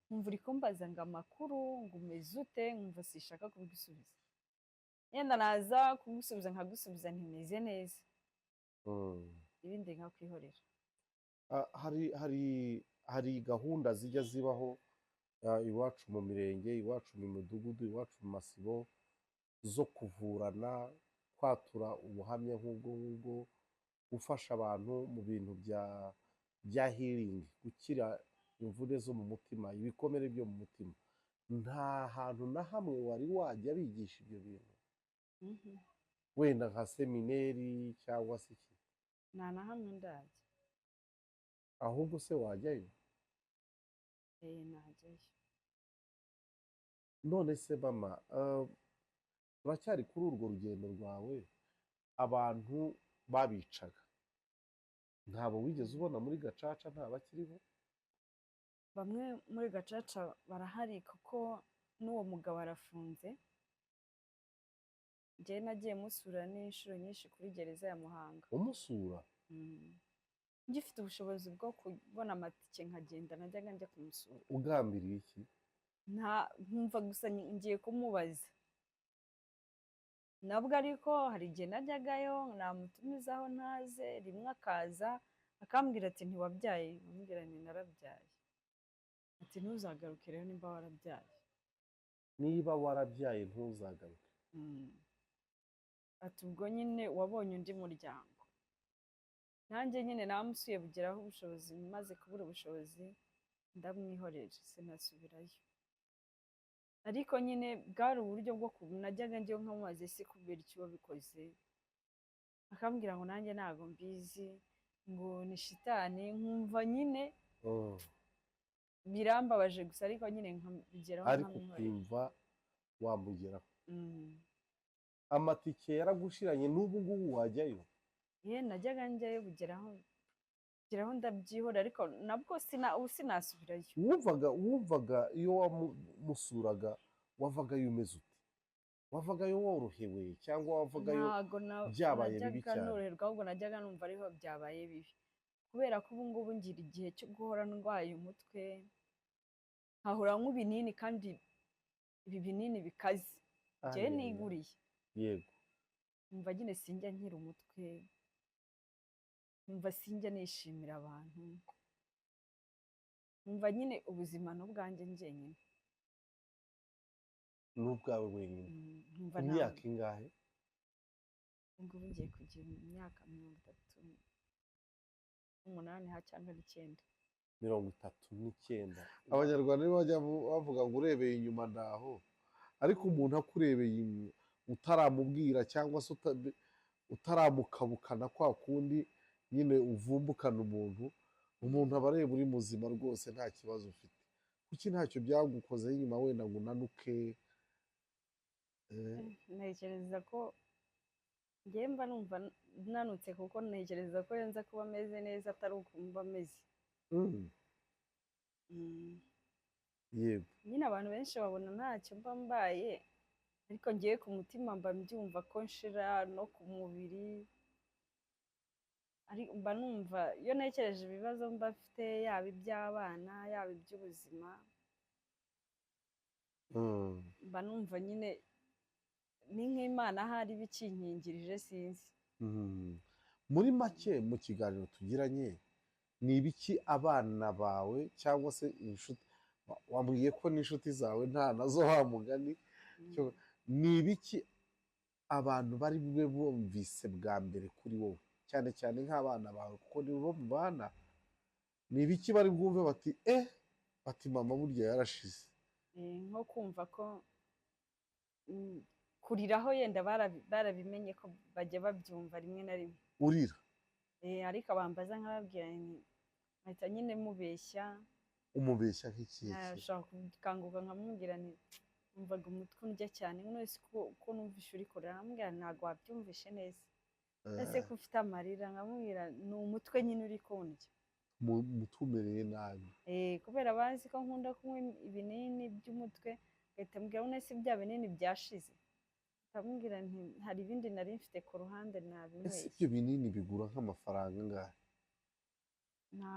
nkumva uri kumbaza ngo amakuru ngo umeze ute nkumva sishaka kubigusubiza yenda naza kugusubiza nkagusubiza ntimeze neza Mm. ibindi nkakwihorera. Hari gahunda zijya zibaho iwacu mu mirenge, iwacu mu midugudu, iwacu mu masibo zo kuvurana, kwatura ubuhamya nk'ubwo ngubwo, gufasha abantu mu bintu bya healing, gukira imvune zo mu mutima, ibikomere byo mu mutima. Nta hantu na hamwe wari wajya bigisha ibyo bintu, Mhm. wenda nka semineri cyangwa se iki, nta na hamwe ndajya. ahubwo se wajyayo? Najyayo. None se mama, turacyari kuri urwo rugendo rwawe, abantu babicaga ntabo wigeze ubona muri gacaca, nta bakiriho? Bamwe muri gacaca barahari kuko n'uwo mugabo arafunze, njyewe nagiye musura n'inshuro nyinshi kuri gereza ya Muhanga. Umusura? ngifite ubushobozi bwo kubona amatike nkagenda najyaga njya kumusura. Ugambiriye iki? nkumva gusa ngiye kumubaza nabwo, ariko hari igihe najyagayo namutumizaho ntaze, rimwe akaza akambwira ati ntiwabyaye, nkamubwira nti narabyaye, ati ntuzagaruke rero nimba warabyaye. Niba warabyaye ntuzagaruke. ati ubwo nyine wabonye undi muryango. nanjye nyine namusuye bugeraho ubushobozi, maze kubura ubushobozi ndamwihorera sinasubirayo. ariko nyine bwari uburyo bwo najyaga njyewe nkamubaza ese kubera iki wabikoze, akambwira ngo nanjye ntabwo mbizi, ngo ni shitani. nkumva nyine birambabaje gusa, ariko nyine nkabigeraho ariko ukumva wamugeraho. Amatike yaragushiranye, n'ubu ngubu wajyayo? najyaga njyayo bugeraho ndabyihora, ariko nabwo ubu sinasubirayo. wumvaga iyo wamusuraga wavagayo umeze ute? wavagayo worohewe cyangwa wavagayo byabaye bibi cyane? noroherwa, ahubwo najyaga numva ariho byabaye bibi, kubera ko ubu ngubu ngira igihe cyo guhora ndwaye umutwe, nkahora nywa ibinini, kandi ibi binini bikaze njyewe niguriye. Yego. numva nyine sinjya nkira umutwe, numva sinjya nishimira abantu, numva nyine ubuzima n'ubwanjye njyenyine. N'ubwawe wenyine? Ku myaka ingahe? ngubu ngiye kugira imyaka 38 cyangwa 9. 39. Abanyarwanda nibo bajya bavuga ngo urebeye inyuma ndaho, ariko umuntu akurebeye inyuma utaramubwira cyangwa se utaramukabukana kwa kundi nyine uvumbukana umuntu aba areba uri muzima rwose nta kibazo ufite. Kuki ntacyo byagukozeho inyuma wenda ngo unanuke? ntekereza ko njye mba numva nanutse, kuko ntekereza ko yenza kuba ameze neza atari ukumva ameze. yego. nyine abantu benshi babona ntacyo mba mbaye, ariko ngiye ku mutima mba mbyumva ko nshira, no ku mubiri mba numva, iyo ntekereje ibibazo mba mfite, yaba iby'abana yaba iby'ubuzima, mba numva nyine ni nk'Imana ahari bikinkingirije, sinzi. Muri make mu kiganiro tugiranye, ni ibiki abana bawe cyangwa se inshuti, wambwiye ko n'inshuti zawe nta nazo wa mugani, ni ibiki abantu bari bube bumvise bwa mbere kuri wowe, cyane cyane nk'abana bawe kuko ni bo mubana? Ni ibiki bari bwumve bati mama burya yarashize? nko kumva ko kuriraho yenda barabimenye, ko bajya babyumva rimwe na rimwe. Urira? ariko bambaza nkababwira nkahita nyine mubeshya. Umubeshya nk'iki? nashobora gukanguka nkamubwira nti numvaga umutwe undya cyane, none ko numvishe uri kurira, nkamubwira ntabwo wabyumvishe neza, ese ko ufite amarira, nkamubwira ni umutwe nyine uri kundya. Umutwe umereye nabi? kubera bazi ko nkunda kunywa ibinini by'umutwe, ngahita mbwira none se bya binini byashize, nkamubwira nti hari ibindi nari mfite ku ruhande nabinyweye. Ese ibyo binini bigura nk'amafaranga angahe?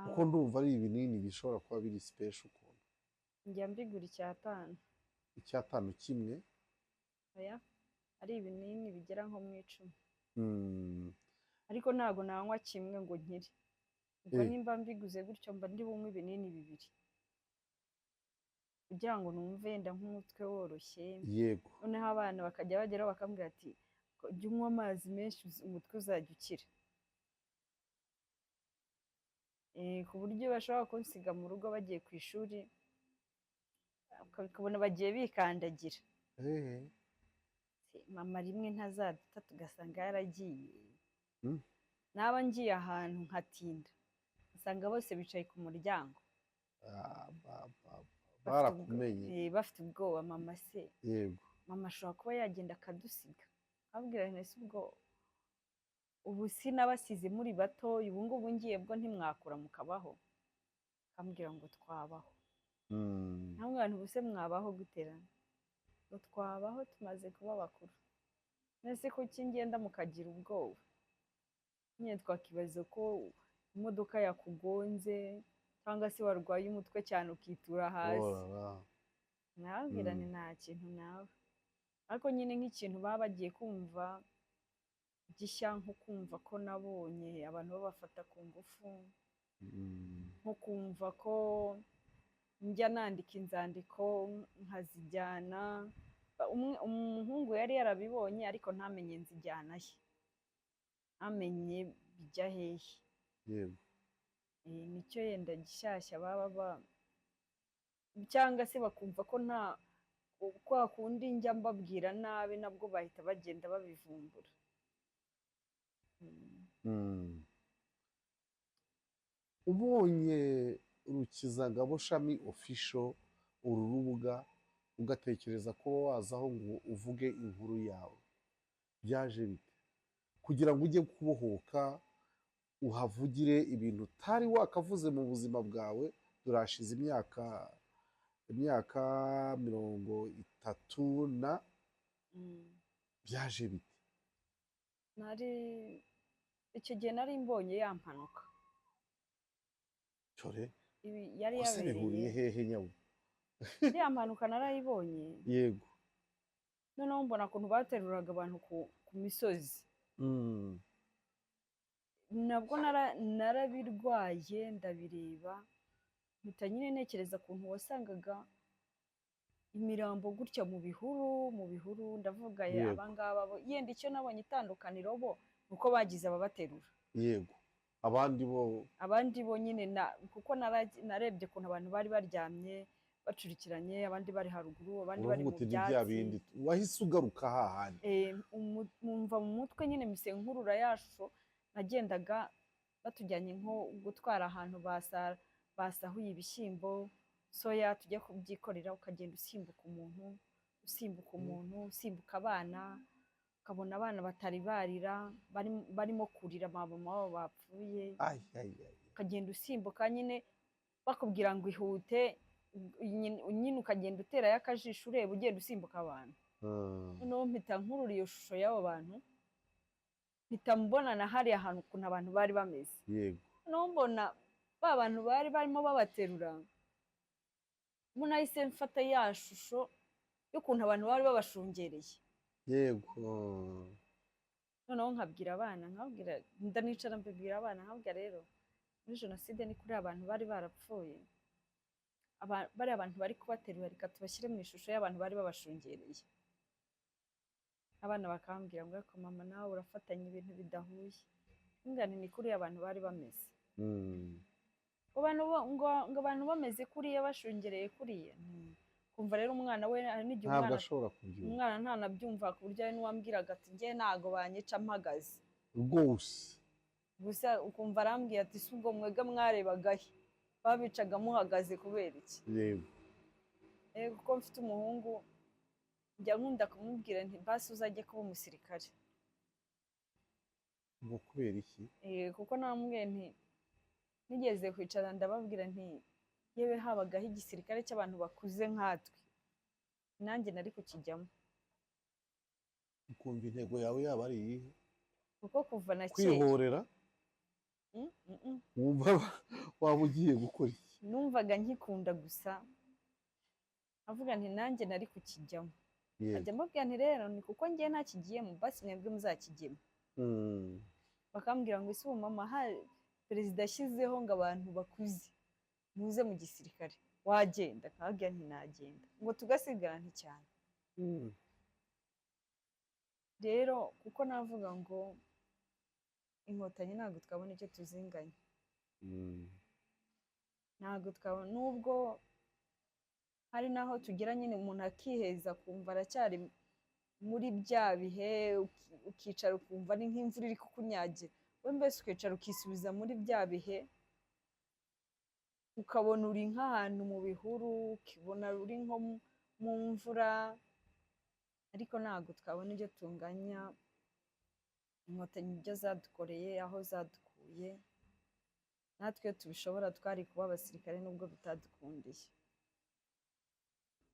kuko ndumva ari ibinini bishobora kuba biri special ukuntu. njya mbigura 5. icyatanu kimwe. Oya, ari ibinini bigera nko mu 10. Mm. Ariko ntabwo nanywa kimwe ngo nkire. Ubwo Eh, nimba mbiguze gutyo mba ndi bunywe ibinini 2 kugira ngo numve yenda nk'umutwe woroshye. yego. Noneho abana bakajya bageraho bakambwira ati jya unywa amazi menshi umutwe uzajya ukira. Ku buryo bashobora kunsiga mu rugo bagiye ku ishuri ukabona bagiye bikandagira. Eh, Mama rimwe ntazaduta tugasanga yaragiye. mm. Naba ngiye ahantu nkatinda usanga bose bicaye ku muryango Ah, barakumenye. bafite ubwoba. Mama se, Yego. mama ashobora kuba yagenda akadusiga. abwira ntese ubwo ubu sinabasize muri batoya, ubu ngubu ngiye bwo ntimwakura mukabaho. akambwira ngo twabaho. Mm. nta mwana ubu se mwabaho guterana ngo twabaho tumaze kuba bakuru. Nese kuki ngenda mukagira ubwoba? nyine twakibaza ko imodoka yakugonze cyangwa se warwaye umutwe cyane ukitura hasi. Orara. nababwira ni nta kintu nawe, ariko nyine nk'ikintu baba bagiye kumva gishya, nko kumva ko nabonye abantu babafata ku ngufu, Mm. nko kumva ko njya nandika inzandiko nkazijyana. Umuhungu yari yarabibonye ariko ntamenye nzijyana he, ntamenye bijya hehe. Yego. nicyo yenda gishyashya baba cyangwa se bakumva ko nta kwa kundi njya mbabwira nabi nabwo bahita bagenda babivumbura. Mm. Ubonye Rukizangabo Shami official, uru rubuga, ugatekereza ko wazaho ngo uvuge inkuru yawe, byaje bite kugira ngo ujye kubohoka uhavugire ibintu utari wakavuze mu buzima bwawe? Turashize imyaka 30 byaje bite? icyo gihe nari mbonye ya mpanuka. Cyore yari kose bihuriye yabereye hehe nyawe? iriya mpanuka narayibonye. Yego. noneho mbona ukuntu bateruraga abantu ku misozi. Mm. nabwo narabirwaye ndabireba, mpita nyine ntekereza ukuntu wasangaga imirambo gutya mu bihuru. ndavuga Yego. abangaba yenda icyo nabonye itandukaniro bo nuko bagize ababaterura. Yego. abandi bo nyine kuko narebye ukuntu abantu bari baryamye bacurikiranye, abandi bari haruguru, abandi bari mu byatsi. bindi wahise ugaruka hahandi. Mwumva mu mutwe nyine mise nkurura yashusho nagendaga batujyanye nko gutwara ahantu basahuye ibishyimbo, soya, tujya kubyikorera, ukagenda usimbuka umuntu usimbuka abana, ukabona abana batari barira barimo kurira mama wabo bapfuye. ukagenda usimbuka nyine bakubwira ngo ihute, nyine ukagenda uterayo akajisho ureba ugenda usimbuka abantu. noneho mpita nkurura iyo shusho y'abo bantu, mpita mbona na hariya ahantu ukuntu abantu bari bameze. Yego. noneho mbona ba bantu bari barimo babaterura, nahise mfata ya shusho y'ukuntu abantu bari babashungereye. Yego. noneho nkabwira abana, ndanicara mbibwira abana, nkabwira rero muri jenoside ni kuri abantu bari barapfuye, bari abantu bari kubaterura, reka tubashyire mu ishusho y'abantu bari babashungereye. abana bakambwira ngo ariko mama nawe urafatanya ibintu bidahuye. ngani ni kuri abantu bari bameze. ngo abantu bameze kuriya bashungereye kuriya. kumva rero umwana we hari n'igihe umwana ntanabyumva, ku buryo ari n'uwambwiraga ati njye ntago banyica mpagaze rwose. gusa ukumva arambwira ati si ubwo mwega mwarebagahe babicaga muhagaze kubera iki? Yego. kuko mfite umuhungu njya nkunda kumubwira nti basi uzajye kuba umusirikare. ngo kubera iki? kuko namubwiye nti nigeze kwicara ndababwira nti yewe habagaho igisirikare cy'abantu bakuze nkatwe, nanjye nari kukijyamo. ukumva intego yawe yaba ari iyihe? kuko kuva na kera kwihorera? wumva waba ugiye gukora iki? numvaga nkikunda gusa avuga nti nanjye nari kukijyamo yego. ajya mbabwira nti rero ni kuko njye ntakigiyemo basi mwebwe muzakigemo Mm. bakambwira ngo ese ubu mama perezida ashyizeho ngo abantu bakuze muze mu gisirikare wagenda nkababwira nti nagenda ngo tugasigarane cyane Mm. rero kuko navuga ngo inkotanyi ntabwo twabona icyo tuzinganya Mm. ntabwo twabona nubwo hari naho tugera nyine umuntu akiheza akumva aracyari muri bya bihe ukicara ukumva ni nk'imvura iri kukunyagira we mbese ukicara ukisubiza muri bya bihe ukabona uri nk'ahantu mu bihuru ukibona uri nko mu mvura ariko ntabwo twabona ibyo tunganya inkotanyi ibyo zadukoreye aho zadukuye natwe tubishobora twari kuba abasirikare nubwo bitadukundiye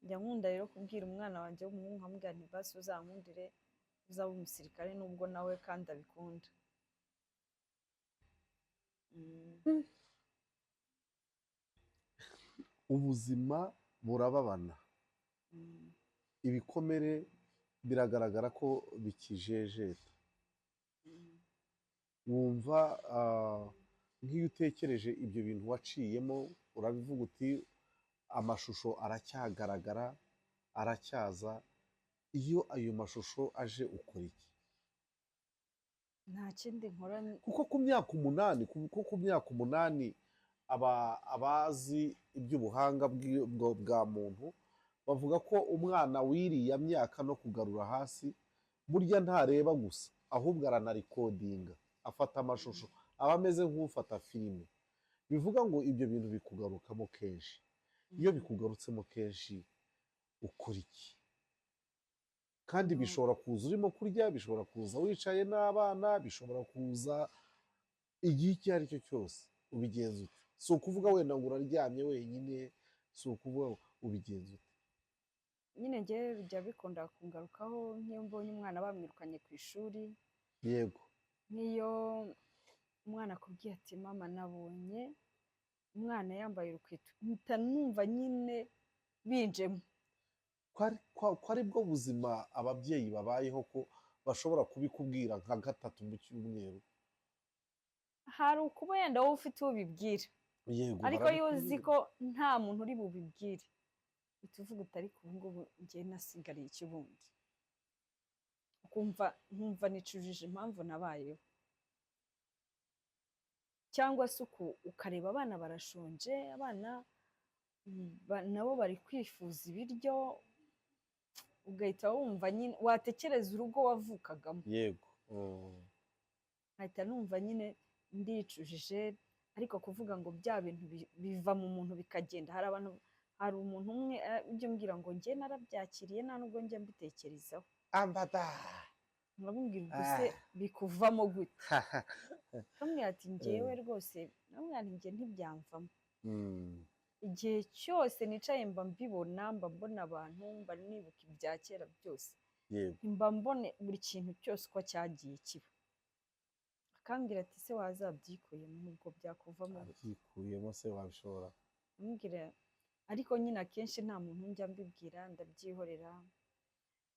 njya nkunda rero kubwira umwana wanjye w'umuhungu nkamubwira nti basi uzankundire uzaba umusirikare nubwo nawe kandi abikunda ubuzima burababana ibikomere biragaragara ko bikijejeta wumva nk'iyo utekereje ibyo bintu waciyemo urabivuga uti amashusho aracyagaragara aracyaza iyo ayo mashusho aje ukora iki nta kindi nkora kuko ku myaka umunani abazi iby'ubuhanga bwa muntu bavuga ko umwana w'iriya myaka no kugarura hasi burya ntareba gusa ahubwo aranarikodinga afata amashusho aba ameze nk'ufata filime bivuga ngo ibyo bintu bikugarukamo kenshi iyo bikugarutsemo kenshi ukora iki kandi bishobora kuza urimo kurya bishobora kuza wicaye n'abana bishobora kuza igihe icyo ari cyo cyose ubigenza ute si ukuvuga wenda ngo uraryamye wenyine si ukuvuga ubigenza ute nyine ngewe bijya bikunda kungarukaho nk'iyo mbonye umwana bamwirukanye ku ishuri yego nk'iyo umwana akubwiye ati mama nabonye umwana yambaye urukweto mpita numva nyine binjemo ko ari bwo buzima ababyeyi babayeho ko bashobora kubikubwira nka gatatu mu cyumweru hari ukuba yenda wowe ufite uwo ubibwira yego ariko iyo uzi ko nta muntu uri bubibwire uhita uvuga uti ariko ubu ngubu njye nasigariye ikibundi nkumva nicujije impamvu nabayeho cyangwa se ukareba abana barashonje abana nabo bari kwifuza ibiryo ugahita wumva nyine watekereza urugo wavukagamo yego nkahita numva nyine ndicujije ariko kuvuga ngo bya bintu biva mu muntu bikagenda hari umuntu umwe ujya umbwira ngo njye narabyakiriye nta nubwo njya mbitekerezaho ambada nkamubwira ubwo se bikuvamo gute kamwe ati njyewe rwose namwe njye ntibyamvamo igihe cyose nicaye mba mbibona mba mbona abantu mba nibuka ibya kera byose mba mbone buri kintu cyose uko cyagiye kiba akambwira ati se wazabyikuyemo nubwo byakuvamo byikuyemo se wabishobora ambwira ariko nyine akenshi nta muntu njya mbibwira ndabyihorera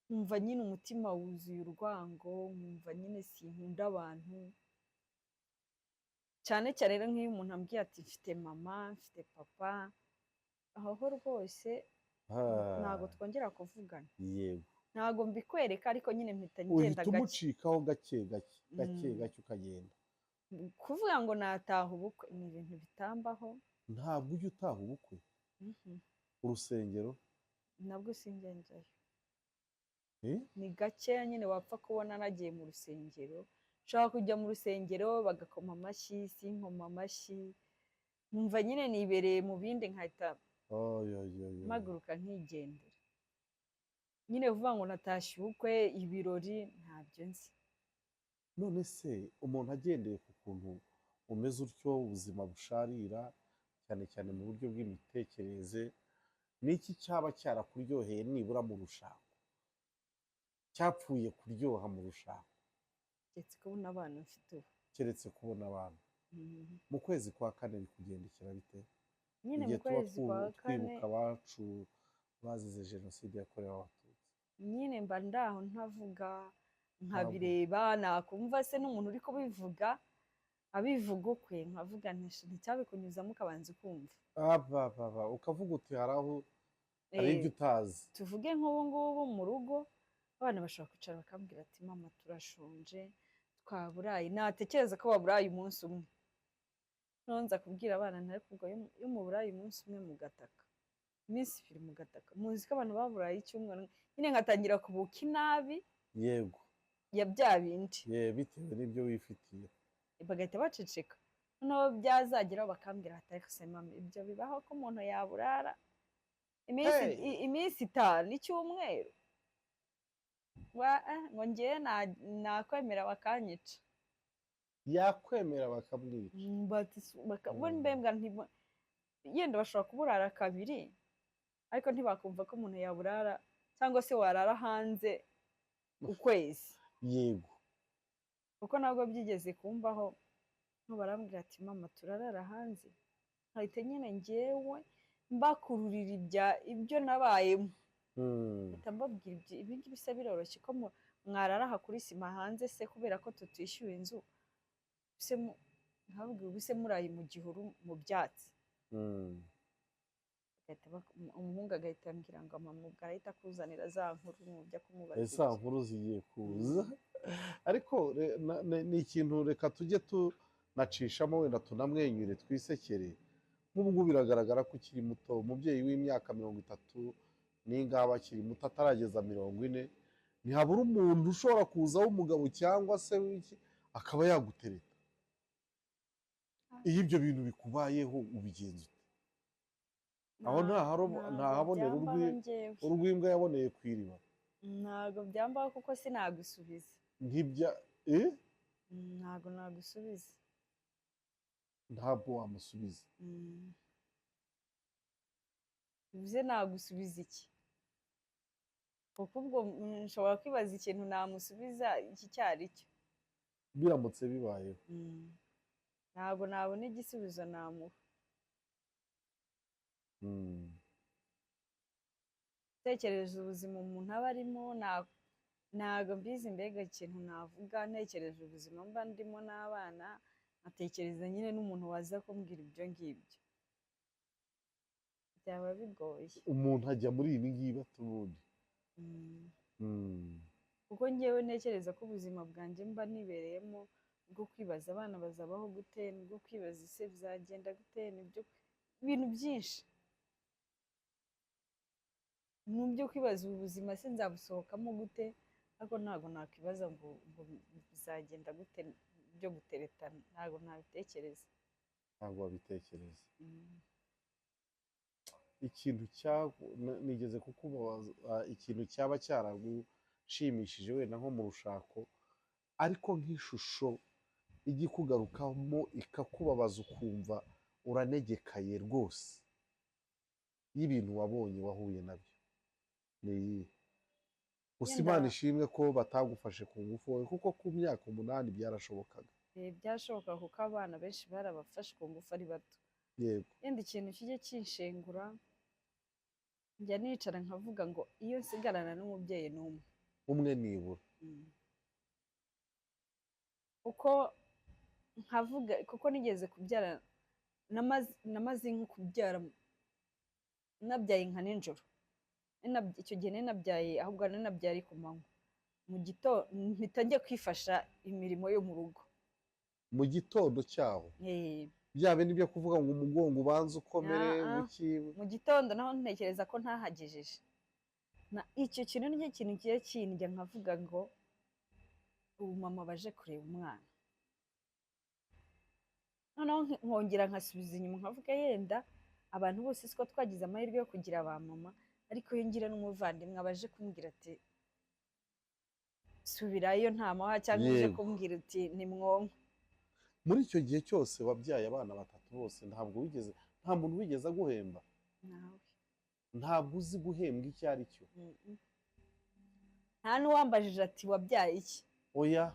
nkumva nyine umutima wuzuye urwango nkumva nyine sinkunda abantu cyane cyane rero nk'iyo umuntu ambwiye ati mfite mama mfite papa aho rwose ntabwo twongera kuvugana yego ntabwo mbikwereka ariko nyine mpita ngenda gake umucikaho gake ukagenda kuvuga ngo nataha ubukwe ni ibintu bitambaho ntabwo ujya utaha ubukwe urusengero nabwo singenzayo ni gakeya nyine wapfa kubona nagiye mu rusengero ushobora kujya mu rusengero bagakoma amashyi sinkoma amashyi nkumva nyine nibereye mu bindi nkahita mpaguruka nkigendera nyine vuga ngo natashye ubukwe ibirori ntabyo nzi none se umuntu agendeye ku kuntu umeze utyo ubuzima busharira cyane cyane mu buryo bw'imitekerereze ni iki cyaba cyarakuryoheye nibura mu rushako cyapfuye kuryoha mu rushako keretse kubona abana mfite ubu keretse kubona abana mu kwezi kwa kane bikugendekera bite nyine mu kwezi kwa kane twibuka abacu bazize jenoside yakorewe abatutsi. nyine mba ndaho ntavuga Ntabwo nkabireba nakumva se n'umuntu uri kubivuga abivuga ukwe nkavuga nticyabikunyuzamo ukabanza ukumva ukavuga uti hari aho hari Eh, ibyo utazi. tuvuge nk'ubu ngubu mu rugo abana bashobora kwicara bakambwira ati mama turashonje twaburaye natekereza ko baburaye umunsi umwe nonza kubwira abana ntari kubwo iyo muburaye umunsi umwe mugataka iminsi ibiri mugataka muzi ko abantu baburaye icyumweru nyine ngatangira kubuka inabi Yego, ya bya bindi bitewe n'ibyo wifitiye. bagahita baceceka noneho byazageraho bakambwira ati ariko se mama ibyo bibaho ko umuntu yaburara iminsi itanu icyumweru ngo ngewe nakwemera bakanyica Yakwemera bakamwica. mbembwa yenda bashobora kuburara kabiri ariko ntibakumva ko umuntu yaburara cyangwa se warara hanze ukwezi. Yego, kuko nabwo byigeze kumbaho barambwira ati mama turarara hanze nkahita nyine ngewe mbakururira ibyo nabayemo mpita mbabwira ibi ngibi se biroroshye ko mwarara aha kuri sima hanze se kubera ko tutishyuye inzu ntabwo se muraye mu gihuru mu byatsi. umuhungu agahita ambwira ngo mama ubwo arahita akuzanira za nkuru mujya kumubaza za nkuru zigiye kuza. Ariko ni ikintu reka tujye tunacishamo wenda tunamwenyure twisekere. Nk'ubu ngubu biragaragara ko ukiri muto, umubyeyi w'imyaka 30 n'ingaba akiri muto atarageza 40, ntihabura umuntu ushobora kuzaho umugabo cyangwa se w'iki akaba yagutereta. Iyo ibyo bintu bikubayeho ubigenza ute? Aho ntahabonera urw'imbwa yaboneye ku iriba. ntabwo byambaho kuko sinagusubiza. ntabwo nagusubiza. Ntabwo wamusubiza. bivuze nagusubiza iki? kuko ubwo nshobora kwibaza ikintu namusubiza iki cyari cyo biramutse bibayeho. ntabwo nabona igisubizo namuha. tekereza ubuzima umuntu aba arimo ntabwo mbizi mbega ikintu navuga ntekereza ubuzima mba ndimo n'abana nkatekereza nyine n'umuntu waza kumbwira ibyo ngibyo byaba bigoye. Umuntu ajya muri ibi ngibi atubundi. kuko ngewe ntekereza ko ubuzima bwanjye mba nibereyemo bwo kwibaza abana bazabaho gute, bwo kwibaza ise bizagenda gute, ibintu byinshi byo kwibaza ubu buzima se nzabusohokamo gute, ariko ntabwo nakwibaza ngo bizagenda gute byo guteretana, ntabwo nabitekereza. Ntabwo wabitekereza. ikintu nigeze kukubaza ikintu cyaba cyaragushimishije wenda nko mu rushako ariko nk'ishusho ijya ikugarukamo ikakubabaza ukumva uranegekaye rwose y'ibintu wabonye wahuye nabyo ni iyi? gusa Imana ishimwe ko batagufashe ku ngufu wowe kuko ku myaka 8 byarashobokaga. byashoboka kuko abana benshi barabafashe ku ngufu ari bato. Yego. yenda ikintu kijye kinshengura njya nicara nkavuga ngo iyo nsigarana n'umubyeyi umwe nibura uko nkavuga kuko nigeze kubyara namaze nko kubyara nabyaye nka nijoro. icyo gihe nabyaye ahubwo nabyaye ku manywa, mu gitondo mpita njya kwifasha imirimo yo mu rugo mu gitondo cyaho. bya bindi byo kuvuga ngo umugongo ubanza ukomere mu gitondo naho ntekereza ko ntahagejeje. icyo kintu nicyo kintu kigiye kindya nkavuga ngo ubu mama baje kureba umwana, noneho nkongera nkasubiza inyuma nkavuga yenda abantu bose siko twagize amahirwe yo kugira ba mama, ariko iyo ngira n'umuvandimwe abaje kumbwira ati subirayo nta maha, cyangwa uje kumbwira uti ni mwonko. Muri icyo gihe cyose wabyaye abana 3 bose nta muntu wigeze aguhemba? Ntabwo uzi guhembwa icyo ari cyo? nta n'uwambajije ati wabyaye iki? Oya.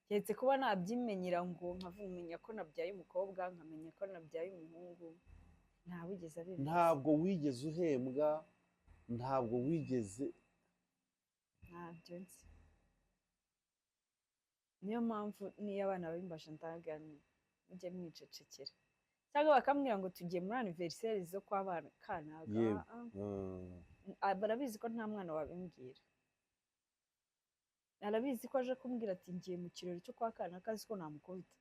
keretse kuba nabyimenyera ngo nkamenya ko nabyaye umukobwa, nkamenya ko nabyaye umuhungu, ntawigeze abivuze ntabwo wigeze uhembwa, ntabwo wigeze. ntabyo nzi niyo mpamvu niyo abana babimbaje ndaganira mujye mwicecekera cyangwa bakambwira ngo tugiye muri aniveriseri zo kwa kanaka yego barabizi ko nta mwana wabimbwira arabizi ko aje kumbwira ati ngiye mu kirori cyo kwa kanaka azi ko namukubita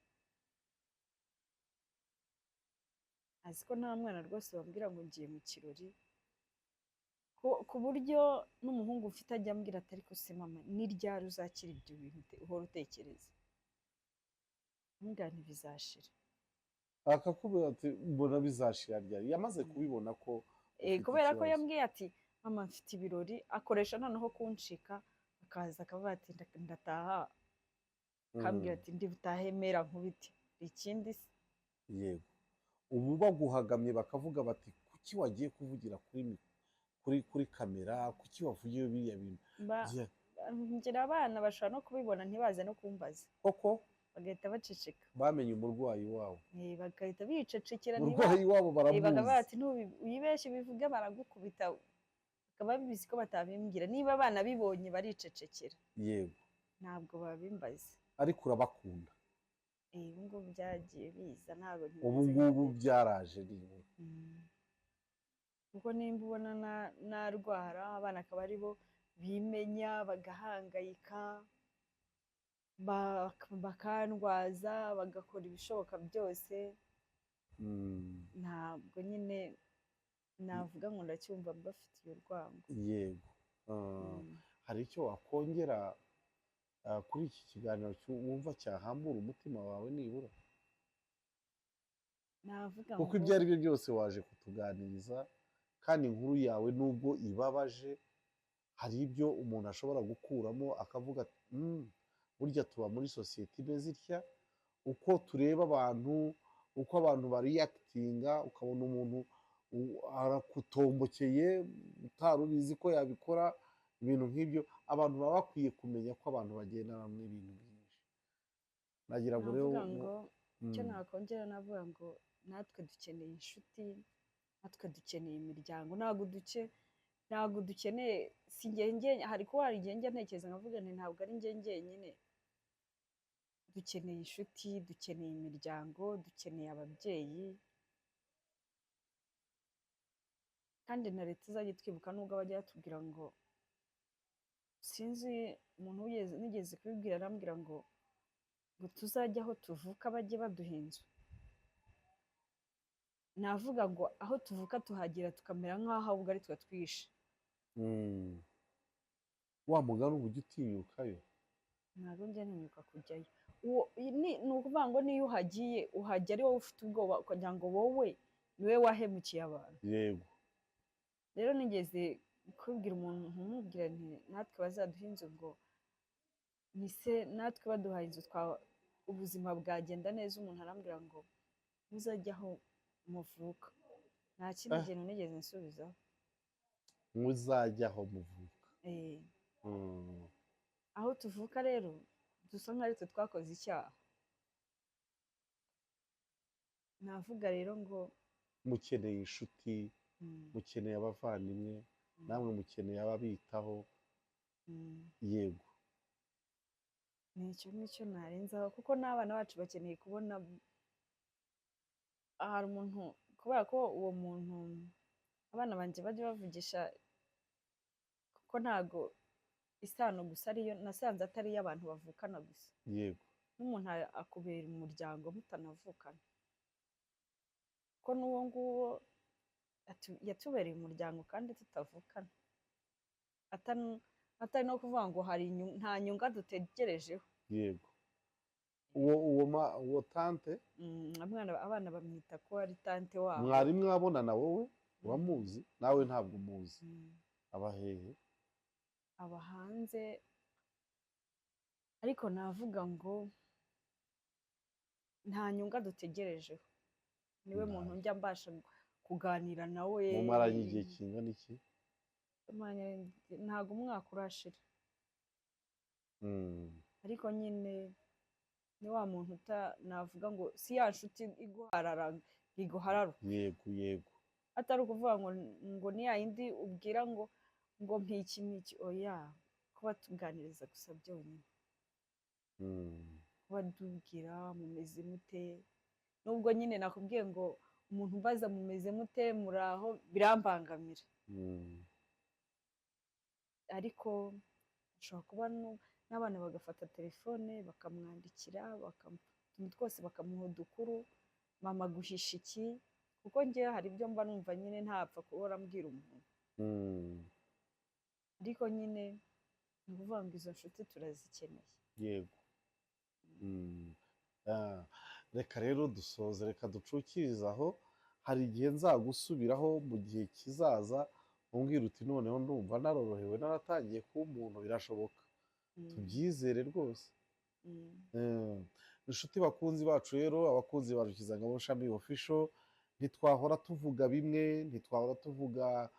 azi ko nta mwana rwose bambwira ngo ngiye mu kirori ku buryo n'umuhungu ufite ajya ambwira ati ariko se mama ni ryari uzakira ibyo bintu uhora utekereza mbwira ntibizashira akakubwira ati mbona bizashira ryari, yamaze kubibona ko kubera ko yambwiye ati mama mfite ibirori akoresha noneho kuncika akaza akavuga ati ndataha akambwira ati ndi butahe mera nkubiti ikindi se yego ubu baguhagamye bakavuga bati kuki wagiye kuvugira kuri kamera, kuki wavugiye biriya bintu ngira abana bashobora no kubibona ntibaze no kumbaza koko bagahita baceceka bamenye umurwayi wabo bagahita bicecekera umurwayi wabo bakavuga baramuzi ati wibeshye bivuge baragukubita bakaba bizi ko batabimbwira niba abana bibonye baricecekera yego ntabwo babimbaza ariko urabakunda ubu ngubu byagiye biza ntabwo ubu ngubu byaraje nibura kuko nimba ubona narwara abana akaba aribo bimenya bagahangayika bakandwaza bagakora ibishoboka byose ntabwo nyine navuga ngo ndacyumva mbafitiye urwango yego hari icyo wakongera kuri iki kiganiro wumva cyahambura umutima wawe nibura navuga kuko ibyo ari byo byose waje kutuganiriza kandi inkuru yawe nubwo ibabaje hari ibyo umuntu ashobora gukuramo akavuga ati burya tuba muri sosiyete imeze itya uko tureba abantu uko abantu bariyakitinga ukabona umuntu arakutombokeye utari ubizi ko yabikora ibintu nk'ibyo abantu baba bakwiye kumenya ko abantu bagendana n'ibintu byinshi nagira ngo rero icyo nakongera navuga ngo natwe dukeneye inshuti natwe dukeneye imiryango ntabwo dukeneye si njye hari kuba hari igihe njya ntekereza nkavuga nti ntabwo ari njye njyenyine dukeneye inshuti dukeneye imiryango dukeneye ababyeyi kandi na leta izajya twibuka nubwo bajya batubwira ngo sinzi umuntu nigeze kubibwira arambwira ngo tuzajye aho tuvuka bajye baduha inzu navuga ngo aho tuvuka tuhagera tukamera nk'aho ahubwo ari twe twishe wa mugani uba ujya utinyukayo ntabwo njya ntinyuka kujyayo ni ukuvuga ngo niyo uhagiye uhajya ari wowe ufite ubwoba ukagira ngo wowe niwe wahemukiye abantu yego rero nigeze kubwira umuntu ntumubwira nti natwe bazaduha inzu ngo nise natwe baduhaye inzu ubuzima bwagenda neza umuntu arambwira ngo muzajye aho muvuka nta kindi kintu nigeze nsubizaho muzajya aho muvuka aho tuvuka rero dusa nk'aho ari twe twakoze icyaha navuga rero ngo mukeneye inshuti mukeneye abavandimwe namwe mukeneye ababitaho yego ni icyo ngicyo narenzaho kuko n'abana bacu bakeneye kubona hari umuntu kubera ko uwo muntu abana banjye bajya bavugisha kuko ntago isano gusa ariyo nasanze atari iy'abantu bavukana gusa yego n'umuntu akubera umuryango mutanavukana ko n'uwo nguwo yatubereye umuryango kandi tutavukana atari no kuvuga ngo hari nta nyunga dutegerejeho yego uwo tante abana bamwita ko ari tante wabo mwari mwabonana wowe uramuzi nawe ntabwo umuzi aba hehe aba hanze ariko navuga ngo nta nyunga dutegerejeho niwe muntu njya mbasha kuganira nawe mumaranye igihe kingana iki ntabwo umwaka urashira ariko nyine ni wa muntu navuga ngo si ya nshuti iguharara iguhararuka, yego yego. atari ukuvuga ngo ni ya yindi ubwira ngo mpiki mpiki, oya, kuba tuganiriza gusa byonyine, kuba tubwira mumeze mute, nubwo nyine nakubwiye ngo umuntu umbaza mumeze mute muraho birambangamira, ariko ushobora kuba n'abana bagafata telefone bakamwandikira utuntu twose bakamuha udukuru, mama guhisha iki, kuko ngewe hari ibyo mba numva nyine ntapfa kubura mbwira umuntu, ariko nyine ni ukuvuga ngo izo nshuti turazikeneye. yego. Reka rero dusoze, reka ducukirize aho, hari igihe nzagusubiraho mu gihe kizaza umbwira uti noneho ndumva narorohewe naratangiye kuba umuntu, birashoboka, tubyizere rwose. Inshuti bakunzi bacu rero, abakunzi ba Rukizangabo Shami Official, ntitwahora tuvuga bimwe, ntitwahora tuvuga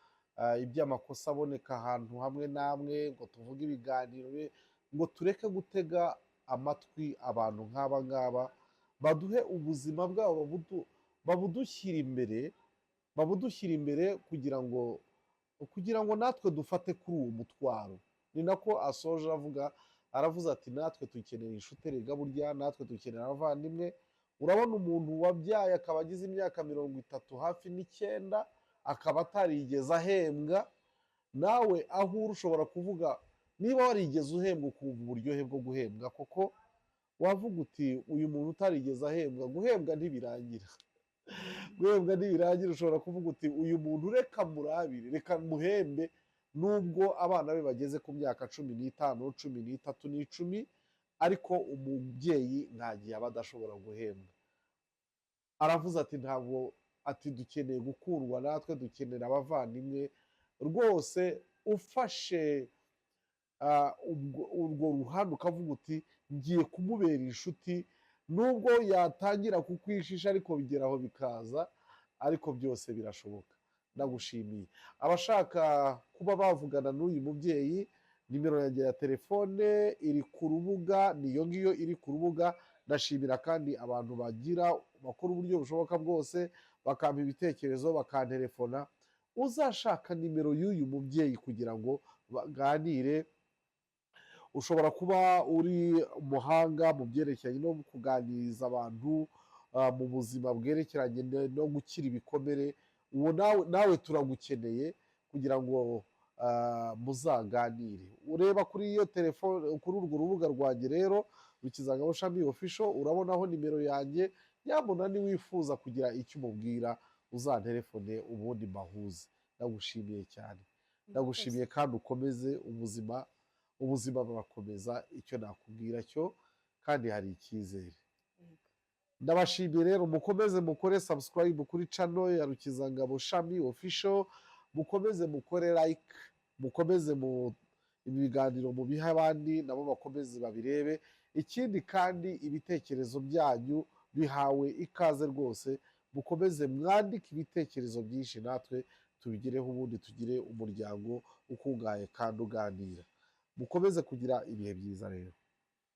iby'amakosa aboneka ahantu hamwe n'amwe, ngo tuvuge ibiganiro, ngo tureke gutega amatwi abantu nk'aba ngaba, baduhe ubuzima bwabo babudushyira imbere kugira ngo natwe dufate kuri uwo mutwaro. Ni nako asoje aravuze ati natwe dukenera inshuti erega burya, natwe dukenera abavandimwe. Urabona umuntu wabyaye akaba agize imyaka 30 hafi n'9 akaba atarigeze ahembwa, nawe aho uri ushobora kuvuga niba warigeze uhembwa ukumva uburyohe bwo guhembwa, kuko wavuga uti uyu muntu utarigeze ahembwa, guhembwa ntibirangira, guhembwa ntibirangira. Ushobora kuvuga uti uyu muntu reka murabire, reka muhembe, nubwo abana be bageze ku myaka 15, 13 n'10, ariko umubyeyi ntagihe aba adashobora guhembwa. Aravuze ati ntabwo, ati dukeneye gukundwa, natwe dukenera abavandimwe rwose. Ufashe urwo ruhande ukavuga uti ngiye kumubera inshuti, nubwo yatangira kukwishisha ariko bigeraho bikaza, ariko byose birashoboka. Ndagushimiye. Abashaka kuba bavugana n'uyu mubyeyi, nimero yanjye ya telefone iri ku rubuga, niyo ngiyo iri ku rubuga. Ndashimira kandi abantu bakora uburyo bushoboka bwose, bakampa ibitekerezo, bakantelefona. Uzashaka nimero y'uyu mubyeyi kugira ngo baganire, ushobora kuba uri umuhanga mu byerekeranye no kuganiriza abantu mu buzima bwerekeranye no gukira ibikomere, uwo nawe turagukeneye kugira ngo muzaganire. Ureba kuri iyo telefone, kuri urwo rubuga rwanjye rero, Rukizangabo Shami Official, urabonaho nimero yanjye. Nyabona niwifuza kugira icyo umubwira uzantelefone ubundi mbahuze. Ndagushimiye cyane, ndagushimiye kandi ukomeze ubuzima burakomeza, icyo nakubwira cyo, kandi hari icyizere. Ndabashimiye rero, mukomeze mukore subscribe kuri channel ya Rukizangabo Shami Official, mukomeze mukore like, mukomeze ibiganiro mubiha abandi nabo bakomeze babirebe. Ikindi kandi ibitekerezo byanyu bihawe ikaze rwose, mukomeze mwandike ibitekerezo byinshi, natwe tubigireho, ubundi tugire umuryango ukungahaye kandi uganira. Mukomeze kugira ibihe byiza rero.